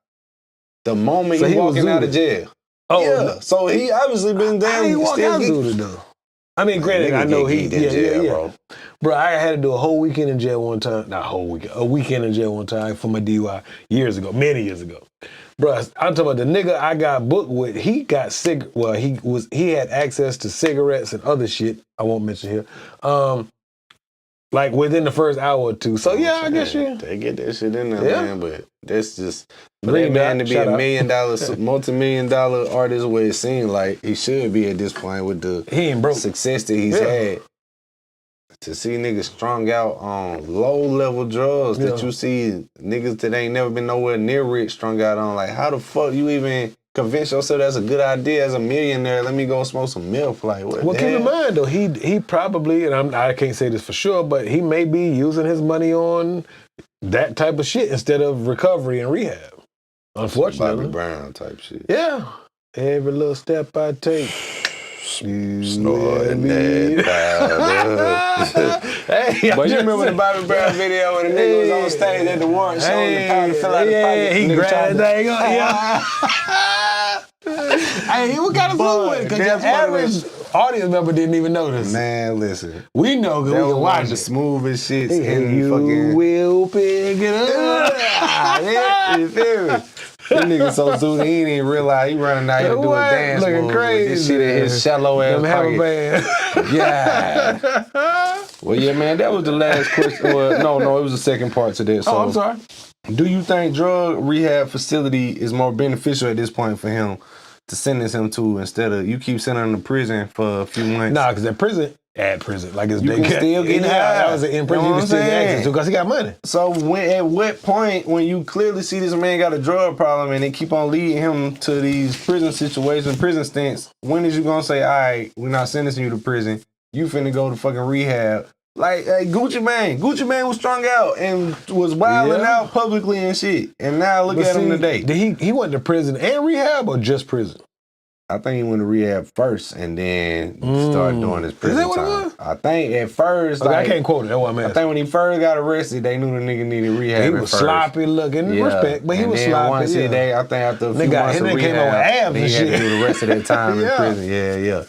The moment he walking out of jail. Oh, yeah. So he obviously been down. He walked out Zooted though. I mean, granted, I know he did jail, bro. I had to do a whole weekend in jail one time. Not a whole weekend, a weekend in jail one time for my DUI many years ago. Bro, I'm talking about the nigga I got booked with. He got he had access to cigarettes and other shit. I won't mention here. Like within the first hour or two. So yeah, I guess they get that shit in there, man. But that's just for that man to be a $1 million, multi-million-dollar artist. Where it seemed like he should be at this point with the success that he's had. To see niggas strung out on low-level drugs that you see niggas that ain't never been nowhere near rich strung out on. Like, how the fuck you even convince yourself that's a good idea as a millionaire? Let me go smoke some milk. Like, what? Well, keep in mind though, he probably, and I can't say this for sure, but he may be using his money on that type of shit instead of recovery and rehab. Unfortunately, Bobby Brown type shit. Yeah, every little step I take. Snorting that powder. But you remember the Bobby Brown video when the nigga was on stage at the warrant show and the powder fell out the pocket? He grabbed that thing. Hey, what kind of food with it? Because your average audience member didn't even notice. Man, listen. We know because we can watch the smoothest shits in you fucking... will pick it up. Yeah, you feel me? This nigga so zooted, he didn't realize he running out here doing dance looking moves crazy. With this shit in his shallow ass pocket. Yeah. Well, yeah, man, that was the last question. Well, no, it was the second part to this. So, I'm sorry. Do you think drug rehab facility is more beneficial at this point for him to sentence him to instead of you keep sending him to prison for a few months? Nah, because at prison, like it's you can still get that was in prison. You can still get access to because he got money. So at what point when you clearly see this man got a drug problem and they keep on leading him to these prison situations, prison stints, when is you gonna say, all right, we're not sentencing you to prison, you finna go to fucking rehab? Like Gucci Mane was strung out and was wilding out publicly and shit, and now look at him today. Did he went to prison and rehab or just prison? I think he went to rehab first and then started doing his prison time. Is that what it was? I think at first, I can't quote it. That's what I'm asking. I think when he first got arrested, they knew the nigga needed rehab. He was sloppy looking, respect, but he was sloppy. Once I think after a few months of rehab, came on abs and he shit. had to do the rest of that time in prison. Yeah.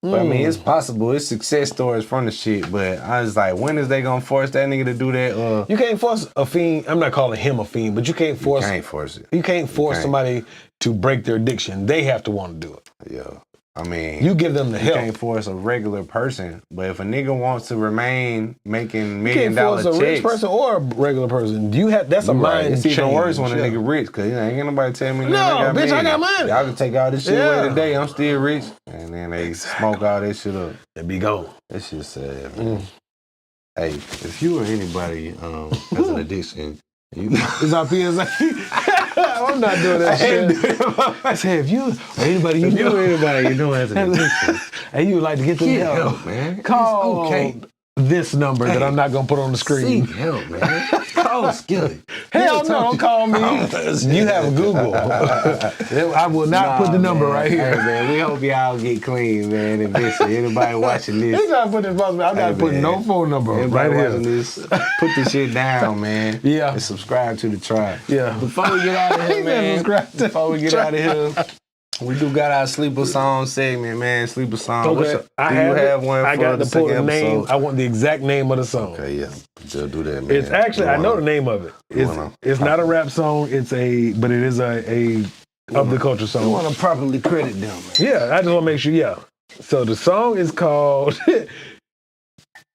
But I mean, it's possible. It's success stories from the shit. But I was like, when is they gonna force that nigga to do that? You can't force a fiend. I'm not calling him a fiend, but you can't force. You can't force it. You can't force somebody to break their addiction. They have to want to do it. Yeah. I mean, you give them the help. You can't force a regular person, but if a nigga wants to remain making $1 million checks, you can't force a rich person or a regular person. That's a mind change. It's even worse when a nigga rich, because ain't nobody tell me. No, bitch, I got money. Y'all can take all this shit away today. I'm still rich, and then they smoke all that shit up. They be gone. That shit sad, man. Hey, if you or anybody has an addiction, it's our PSA. I'm not doing that shit. I said, if you or anybody you know has an addiction, and you would like to get them help, man, call this number that I'm not gonna put on the screen. Seek help, man. Call Oh, Skilly. Hell no, don't call me. You have Google. I will not put the number right here. Hey, man, we hope y'all get clean, man. And listen, anybody watching this. He's trying to put this phone number. I'm not putting no phone number Everybody right watching here. this, put this shit down, man. Yeah. And subscribe to the tribe. Yeah. Before we get out of here, He said man. subscribe to Before we get out of here, we do got our sleeper song segment, man. Sleeper song. Okay. Do you have one I for got the to pull the second name. episode? I want the exact name of the song. Okay, yeah. Just do that, man. It's actually, I know the name of it. It's not a rap song. But it is a of the culture I song. want to properly credit them, man. Yeah, I just want to make sure. Yeah. So the song is called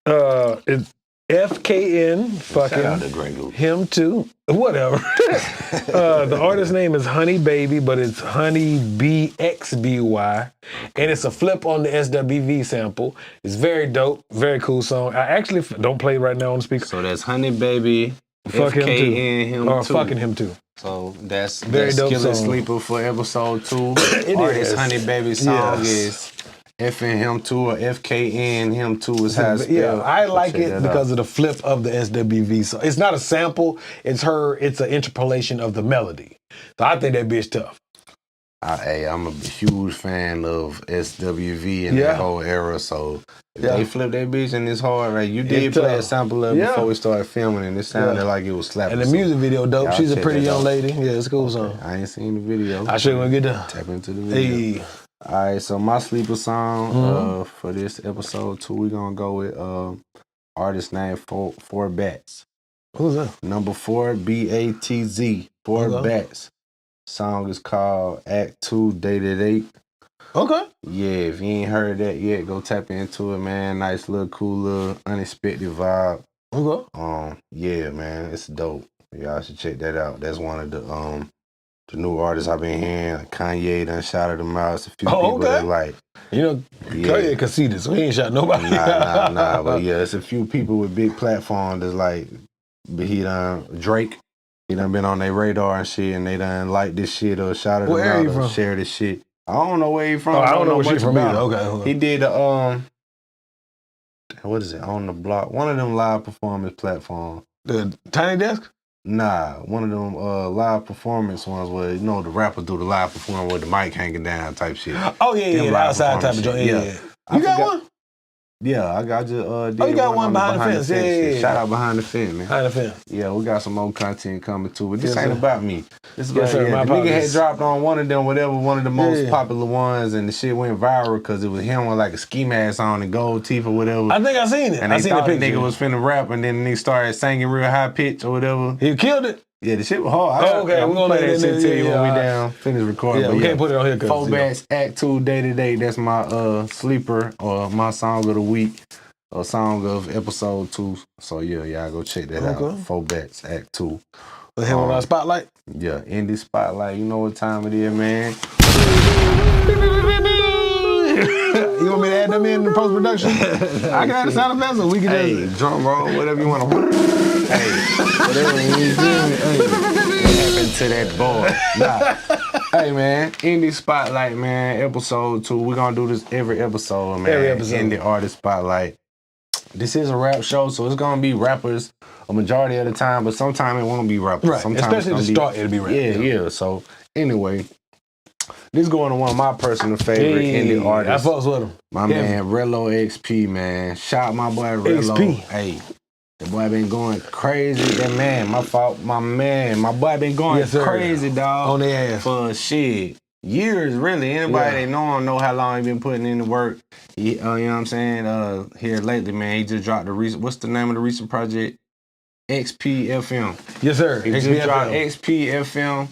it's FKN Shout out fucking to Grey Goose. him too. Whatever. The artist name is Honey Baby, but it's Honey BXBY, and it's a flip on the SWV sample. It's very dope, very cool song. I actually don't play it right now on the speaker. So that's Honey Baby, Fuck him too. FKN, him Or too. fucking him too. So that's Very dope Skillet song. Sleeper for episode 2. It Artist is. Honey Baby song Yes. is FN him too, or FKN him too is how it's spelled. Yeah, I like Check it that because out. of the flip of the SWV song. It's not a sample. It's an interpolation of the melody. So I think that bitch tough. I'm a huge fan of SWV and Yeah. that whole era, so if Yeah. they flip that bitch and it's hard, right? You did It's play a tough. sample of it Yeah. before we started filming, and it sounded Yeah. like it was slapping. And the so music video dope. y'all She's a check pretty that young out. lady. Yeah, it's a cool song. I ain't seen the video. I sure gonna get done. Tap into the video. Hey. All right, so my sleeper song Mm-hmm. for this episode 2, we're gonna go with artist name Four Bats. Who's that? Number 4 BATZ. Four Okay. Bats. Song is called Act 2 Dated 8. Okay. Yeah, if you ain't heard that yet, go tap into it, man. Nice little cool little unexpected vibe. Okay. Yeah, man, it's dope. Y'all should check that out. That's one of the new artists I've been hearing. Like Kanye done shouted them out. It's a few people that like. You know, Kanye conceited, so he ain't shot nobody. Nah. But yeah, it's a few people with big platforms that's like, Drake. He done been on their radar and shit, and they done like this shit or shouted Where them are out you or from? share this shit. I don't know where he from. Oh, I don't know where much she's from about either. him. Okay. He did what is it, On the Block? One of them live performance platforms. The Tiny Desk? Nah, one of them live performance ones where, you know, the rappers do the live performance with the mic hanging down type shit. Oh, yeah, Them the live outside type of performance joint. shit. Yeah. I You got forgot- one? Yeah, I just did you got one on behind the fence. Yeah. shit. Shout out Behind the Fence, man. Behind the fence. Yeah, we got some more content coming too, but this Yes, ain't sir. about me. This is Yes, about sir. My the nigga had apologies. dropped on one of them, one of the most Yeah. popular ones, and the shit went viral because it was him with like a ski mask on and gold teeth or whatever. I think I seen it. and I they seen the thought the picture. nigga was finna rap, and then he started singing real high pitch or whatever. He killed it. Yeah, the shit was hard. Oh, okay, I'm we're gonna play let that it- shit to you yeah, when we yeah, down, finish recording. Yeah, but we can't put it on here because Four Bats Act 2 Day to Day. That's my sleeper or my song of the week. A song of episode 2. So yeah, y'all go check that Okay. out. Four Bats Act 2. Put him on our spotlight. Yeah, Indie Spotlight. You know what time it is, man. You want me to add them in the post production? I can add the sound effects, or we can Hey, just. drum roll, whatever you want to. Hey, whatever you feel me. Hey, what happened to that boy? Nah. Hey, man, Indie Spotlight, man, episode 2. We're going to do this every episode, man. Every episode. Indie Artist Spotlight. This is a rap show, so it's going to be rappers a majority of the time, but sometimes it won't be rappers. Right, Sometimes especially it's the gonna start, it'll be rap. Yeah. So, anyway, this going to one of my personal favorite indie I artists. fucks with him. My man, Rello XP, man. Shout out my boy Rello. XP. Hey, the boy been going crazy. That man, my fault, my boy been going Yes, sir. crazy, dog. On their ass. For shit. Years, really. Anybody that know him know how long he been putting in the work. He, you know what I'm saying? Here lately, man, he just dropped the recent, what's the name of the recent project? XPFM. Yes, sir. He just XPFM. dropped XPFM.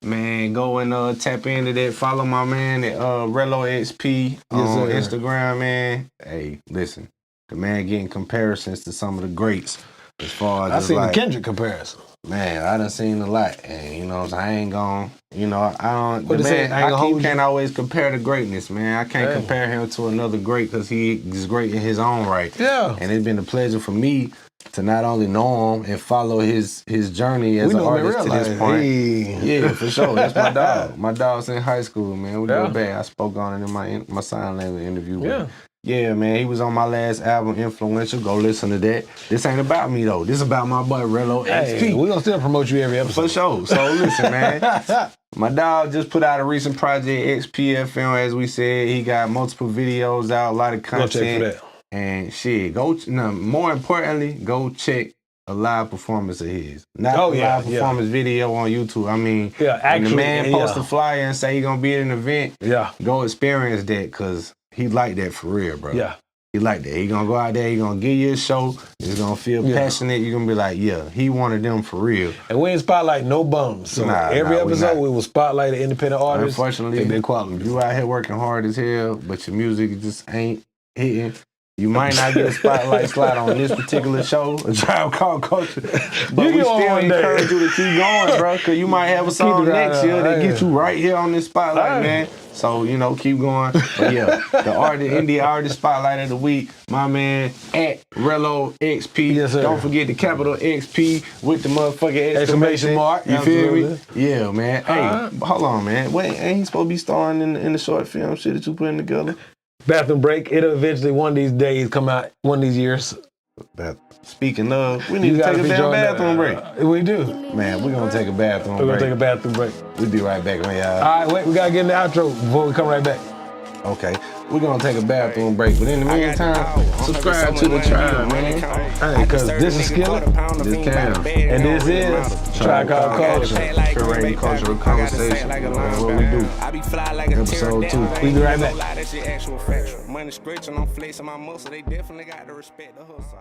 Man, go and tap into that. Follow my man at Rello XP on Yes, sir. Instagram, man. Hey, listen, the man getting comparisons to some of the greats as far as I just seen like, the Kendrick comparison. man, I done seen a lot, and you know, I ain't gon', you know, I don't. What The they say, man, I ain't gonna hold you? can't always compare the greatness, man. I can't Hey. compare him to another great because he is great in his own right. Yeah. And it's been a pleasure for me to not only know him and follow his journey as We an know him in artist real to life. this point. Hey. Yeah, for sure. That's my dog. My dog's in high school, man. We Yeah. go back. I spoke on it in my sign language interview. but Yeah. Yeah, man, he was on my last album, Influential. Go listen to that. This ain't about me though. This about my boy Rello Hey, XP. we're gonna still promote you every episode. For sure. So listen, man. My dog just put out a recent project, XPFM, as we said. He got multiple videos out, a lot of content. Go check for that. And shit, more importantly, go check a live performance of his. Not a live performance video on YouTube. I mean, when the man post a flyer and say he gonna be at an event, go experience that, because he like that for real, bro. Yeah. He like that. He gonna go out there, he gonna give you a show, he's gonna feel passionate, you're gonna be like, yeah, he one of them for real. And we ain't spotlight no bums. So every episode we will spotlight an independent artist. Unfortunately, their quality. You out here working hard as hell, but your music just ain't hitting. You might not get a spotlight slot on this particular show, A Tribe Called Culture, but we still encourage you to keep going, bro, because you might have a song next year that get you right here on this spotlight, man. So, you know, keep going. But yeah, the indie artist spotlight of the week, my man, at Rello XP. Yes, sir. Don't forget the capital XP with the motherfucking exclamation mark. You Absolutely. feel me? Yeah, man. Hey, hold on, man. Wait, ain't he supposed to be starring in the short film shit that you putting together? Bathroom Break. It'll eventually one of these days come out, one of these years. Speaking of, we need to take a damn bathroom break. We do. Man, we're going to take a bathroom break. We're going to take a bathroom break. We'll be right back, man, y'all. All right, wait, we got to get in the outro before we come right back. Okay, we're going to take a bathroom break. But in the meantime, subscribe to the tribe, man. Hey, because this is Skillet. This Cam. And this is Tribe Called Culture. Curating cultural conversation. What we do. Episode 2. We'll be right back. Money stretching, I'm flexing my muscle. They definitely got to respect the hustle.